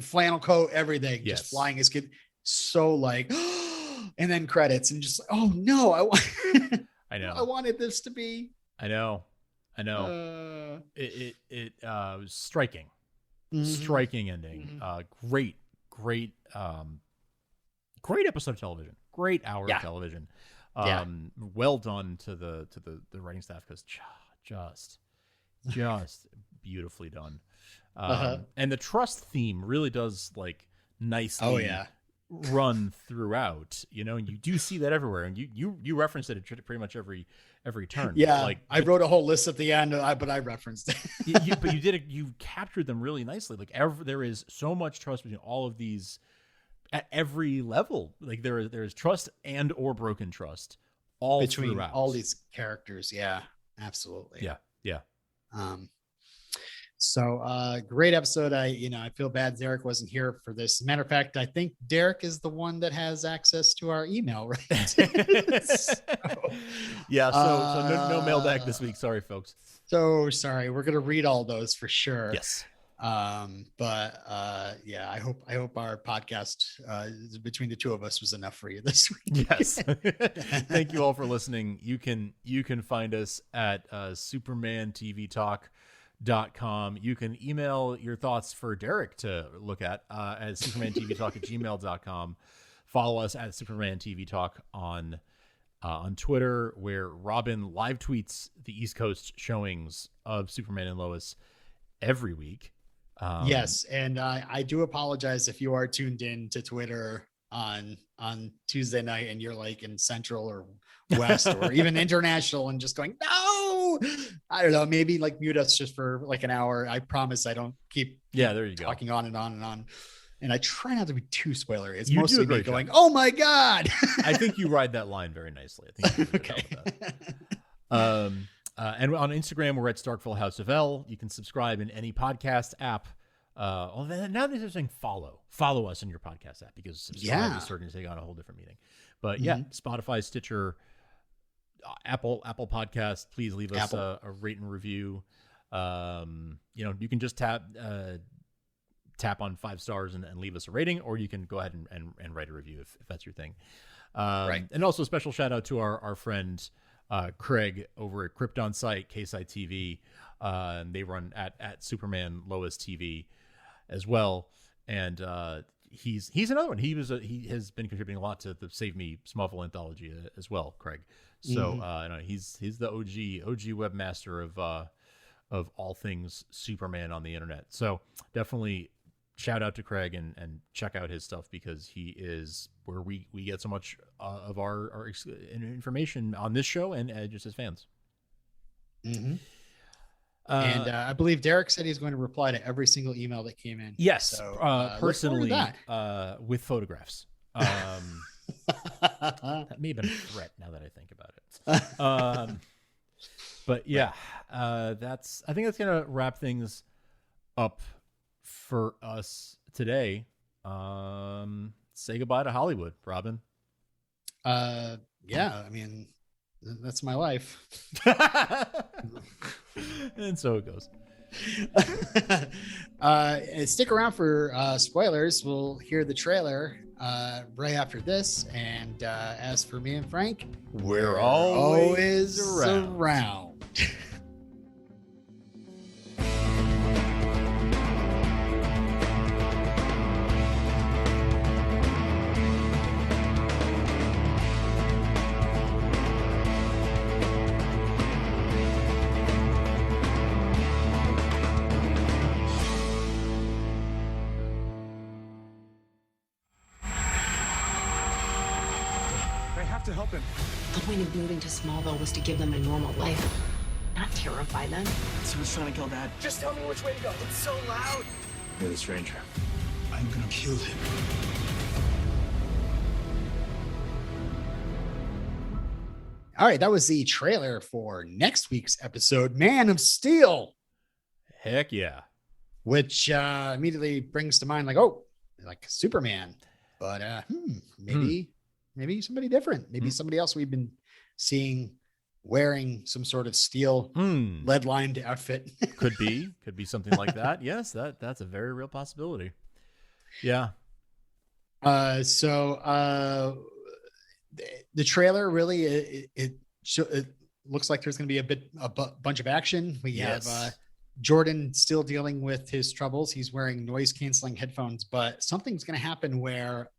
flannel coat, everything, just flying his kid. So like, and then credits, and just oh no, I know. I wanted this to be. I know. It was striking. Striking ending. Great episode of television. Great hour of television. Well done to the writing staff, because just beautifully done. And the trust theme really does like nicely run throughout, and you do see that everywhere, and you referenced it at pretty much every turn. Like I wrote a whole list at the end, but I referenced it. But you captured them really nicely. Like there is so much trust between all of these at every level. Like there is trust and or broken trust all between throughout. all these characters. Yeah, absolutely. Yeah. So great episode. I feel bad Derek wasn't here for this. As a matter of fact, I think Derek is the one that has access to our email, right? So no mailbag this week. Sorry, folks. So sorry. We're gonna read all those for sure. Yes. I hope our podcast between the two of us was enough for you this week. Yes. Thank you all for listening. You can find us at supermantvtalk.com. You can email your thoughts for Derek to look at supermantvtalk@gmail.com. Follow us at Superman TV Talk on Twitter, where Robin live tweets the East Coast showings of Superman and Lois every week. Yes, and I do apologize if you are tuned in to Twitter on Tuesday night and you're like in Central or West or even international and just going, no, I don't know, maybe like mute us just for like an hour. I promise I don't keep there you talking go. on and on and on. And I try not to be too spoilery. It's You mostly do a me great going, job. oh my God. I think you ride that line very nicely. I think you do a good job with that. And on Instagram, we're at Starkville House of L. You can subscribe in any podcast app. Now they're saying follow us in your podcast app, because subscribe is starting to take on a whole different meaning. But Spotify, Stitcher, Apple Podcast. Please leave us a rate and review. You can just tap on 5 stars and leave us a rating, or you can go ahead and write a review if that's your thing. Right. And also a special shout out to our friend Craig over at Krypton site, KSite TV. They run at Superman Lois TV as well. And he's another one. He has been contributing a lot to the Save Me Smallville anthology as well, Craig. So he's the OG webmaster of all things Superman on the internet. So definitely shout out to Craig and check out his stuff, because he is where we get so much of our information on this show and just as fans. Mm-hmm. And I believe Derek said he's going to reply to every single email that came in. Yes, so, personally, with photographs. That may have been a threat now that I think about it. But yeah, I think that's gonna wrap things up for us today. Say goodbye to Hollywood, Robin. Yeah, I mean, that's my life. And so it goes. And stick around for spoilers. We'll hear the trailer right after this. And as for me and Frank, we're always around. To help him. The point of moving to Smallville was to give them a normal life, not terrify them. So who's trying to kill Dad? Just tell me which way to go. It's so loud. You're the stranger. I'm gonna kill him. All right, that was the trailer for next week's episode, Man of Steel. Heck yeah. Which immediately brings to mind like Superman. But maybe somebody different. Maybe somebody else we've been seeing wearing some sort of steel lead-lined outfit. Could be something like that. Yes, that's a very real possibility. Yeah. So the trailer really it looks like there's going to be a bunch of action. We have Jordan still dealing with his troubles. He's wearing noise-canceling headphones, but something's going to happen where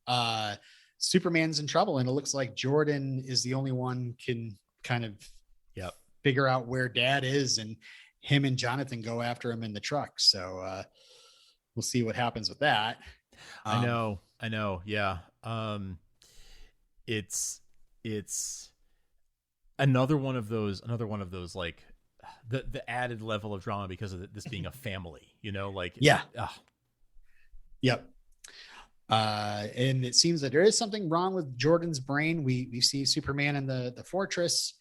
Superman's in trouble, and it looks like Jordan is the only one can kind of figure out where Dad is, and him and Jonathan go after him in the truck. So we'll see what happens with that. I know. Yeah. It's another one of those like the added level of drama because of this being a family, like, yeah. Yep. And it seems that there is something wrong with Jordan's brain. We see Superman in the fortress.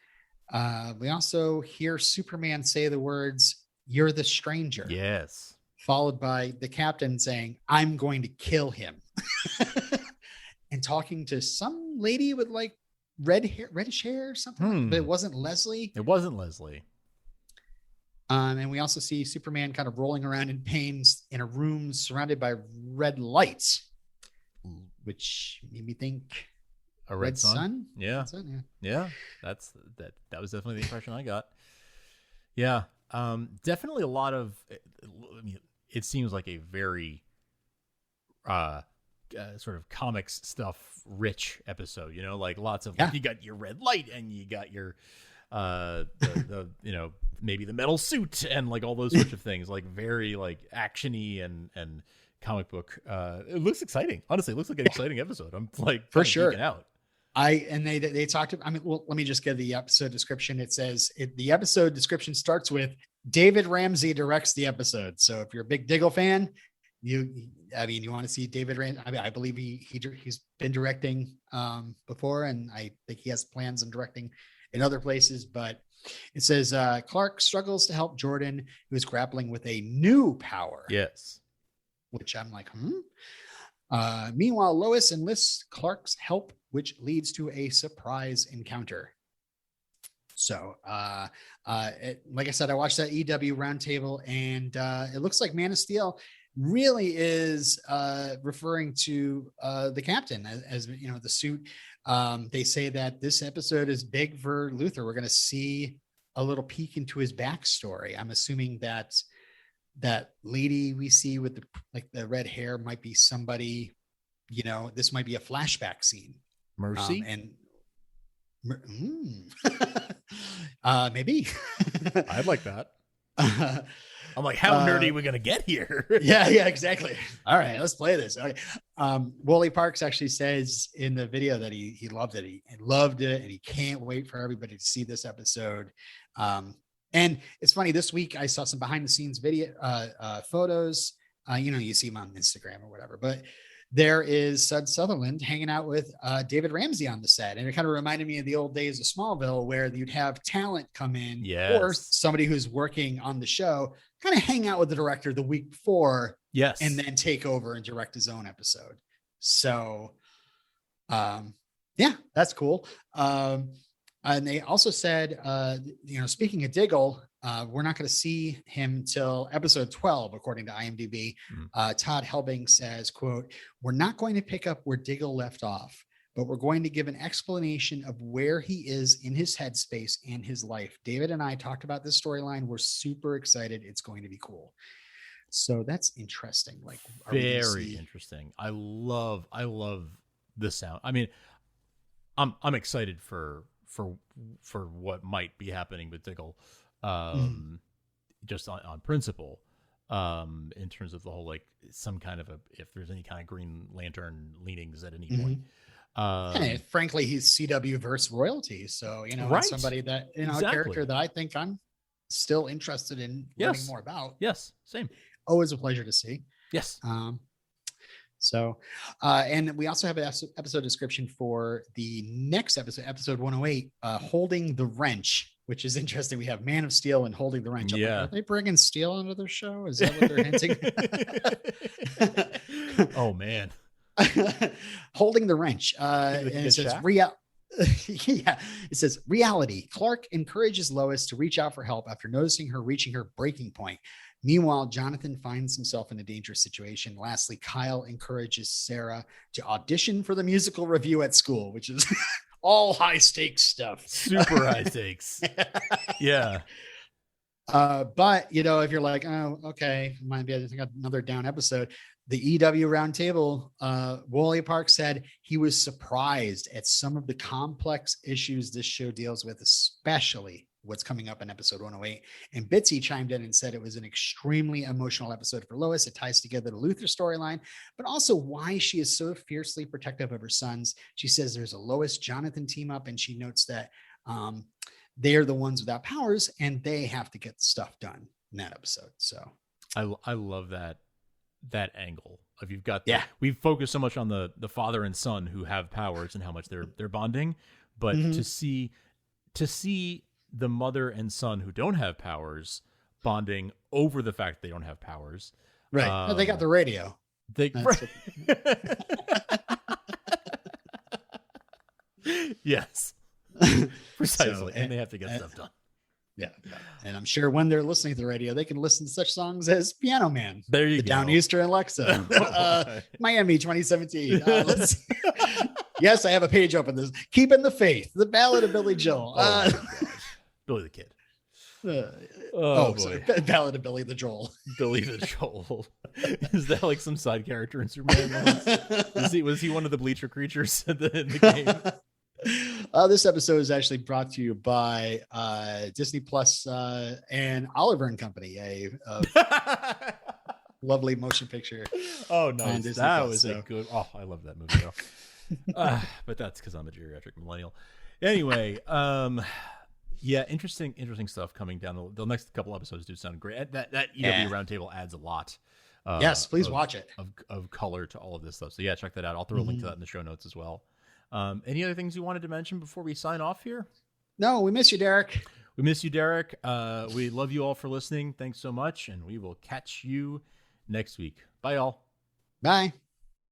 We also hear Superman say the words, "You're the stranger." Yes. Followed by the captain saying, "I'm going to kill him." And talking to some lady with like reddish hair or something, but it wasn't Leslie. And we also see Superman kind of rolling around in pain in a room surrounded by red lights, which made me think a red sun. Yeah. Red sun, yeah. That was definitely the impression I got. Yeah. Definitely a lot of, it seems like a very, sort of comics stuff rich episode, like lots of, you got your red light and you got your, the maybe the metal suit and like all those sorts of things, like very like actiony and comic book. It looks exciting. Honestly, it looks like an exciting episode. I'm like, for sure. geeking out. They talked about, let me just give the episode description. It says the episode description starts with David Ramsey directs the episode. So if you're a big Diggle fan, you want to see David Ramsey. I believe he's been directing before, and I think he has plans on directing in other places. But it says Clark struggles to help Jordan, who is grappling with a new power. Yes. Which I'm like, meanwhile, Lois enlists Clark's help, which leads to a surprise encounter. So, like I said, I watched that EW roundtable, and it looks like Man of Steel really is referring to the captain as the suit. They say that this episode is big for Luthor. We're going to see a little peek into his backstory. I'm assuming that lady we see with the red hair might be somebody, this might be a flashback scene. Mercy. Maybe. I'd like that. I'm like, how nerdy are we gonna get here? Yeah, exactly. All right, let's play this. Okay. Wooly Parks actually says in the video that he loved it. He loved it, and he can't wait for everybody to see this episode. And it's funny, this week I saw some behind the scenes video photos. You see them on Instagram or whatever, but there is Sud Sutherland hanging out with David Ramsey on the set. And it kind of reminded me of the old days of Smallville, where you'd have talent come in, or somebody who's working on the show kind of hang out with the director the week before, and then take over and direct his own episode. So that's cool. And they also said, speaking of Diggle, we're not going to see him till episode 12, according to IMDb. Todd Helbing says, quote, "We're not going to pick up where Diggle left off, but we're going to give an explanation of where he is in his headspace and his life. David and I talked about this storyline. We're super excited. It's going to be cool." So that's interesting. Like, very interesting. I love the sound. I mean, I'm excited for what might be happening with Diggle, just on principle, in terms of the whole, like, some kind of if there's any kind of Green Lantern leanings at any point. And frankly, he's CW verse royalty. So, somebody that, a character that I think I'm still interested in learning more about. Yes. Same. Always a pleasure to see. Yes. And we also have an episode description for the next episode 108, Holding the Wrench, which is interesting. We have Man of Steel and Holding the Wrench. Like, are they bringing Steel into their show? Is that what they're hinting? Oh, man. Holding the Wrench. And it says, it says, reality. Clark encourages Lois to reach out for help after noticing her reaching her breaking point. Meanwhile, Jonathan finds himself in a dangerous situation. Lastly, Kyle encourages Sarah to audition for the musical review at school, which is all high stakes stuff. Super high stakes. Yeah. But, if you're like, oh, okay, might be another down episode. The EW Roundtable, Wooly Park said he was surprised at some of the complex issues this show deals with, especially what's coming up in episode 108. And Bitsy chimed in and said it was an extremely emotional episode for Lois. It ties together the Luther storyline, but also why she is so fiercely protective of her sons. She says there's a Lois-Jonathan team up, and she notes that they're the ones without powers, and they have to get stuff done in that episode. So I love that angle of, you've got we've focused so much on the father and son who have powers and how much they're bonding, but to see the mother and son who don't have powers bonding over the fact they don't have powers. Right. They got the radio. Yes. Precisely. And they have to get stuff done. Yeah. And I'm sure when they're listening to the radio, they can listen to such songs as Piano Man. There you the go. Downeaster Alexa. Miami 2017. Let's see. Yes, I have a page open. This Keeping the Faith, the Ballad of Billy Joel. Billy the Kid. Sorry. Ballad of Billy the Joel. Billy the Joel. Is that like some side character in Superman? Was he one of the bleacher creatures in the game? This episode is actually brought to you by Disney Plus and Oliver and Company, a lovely motion picture. Oh, nice. That was a good. Oh, I love that movie. But that's because I'm a geriatric millennial. Anyway, yeah, interesting stuff coming down. The next couple episodes do sound great. That EW Roundtable adds a lot. Yes, please watch it. Of color to all of this stuff. So yeah, check that out. I'll throw a link to that in the show notes as well. Any other things you wanted to mention before we sign off here? No, we miss you, Derek. We miss you, Derek. We love you all for listening. Thanks so much, and we will catch you next week. Bye, y'all. Bye.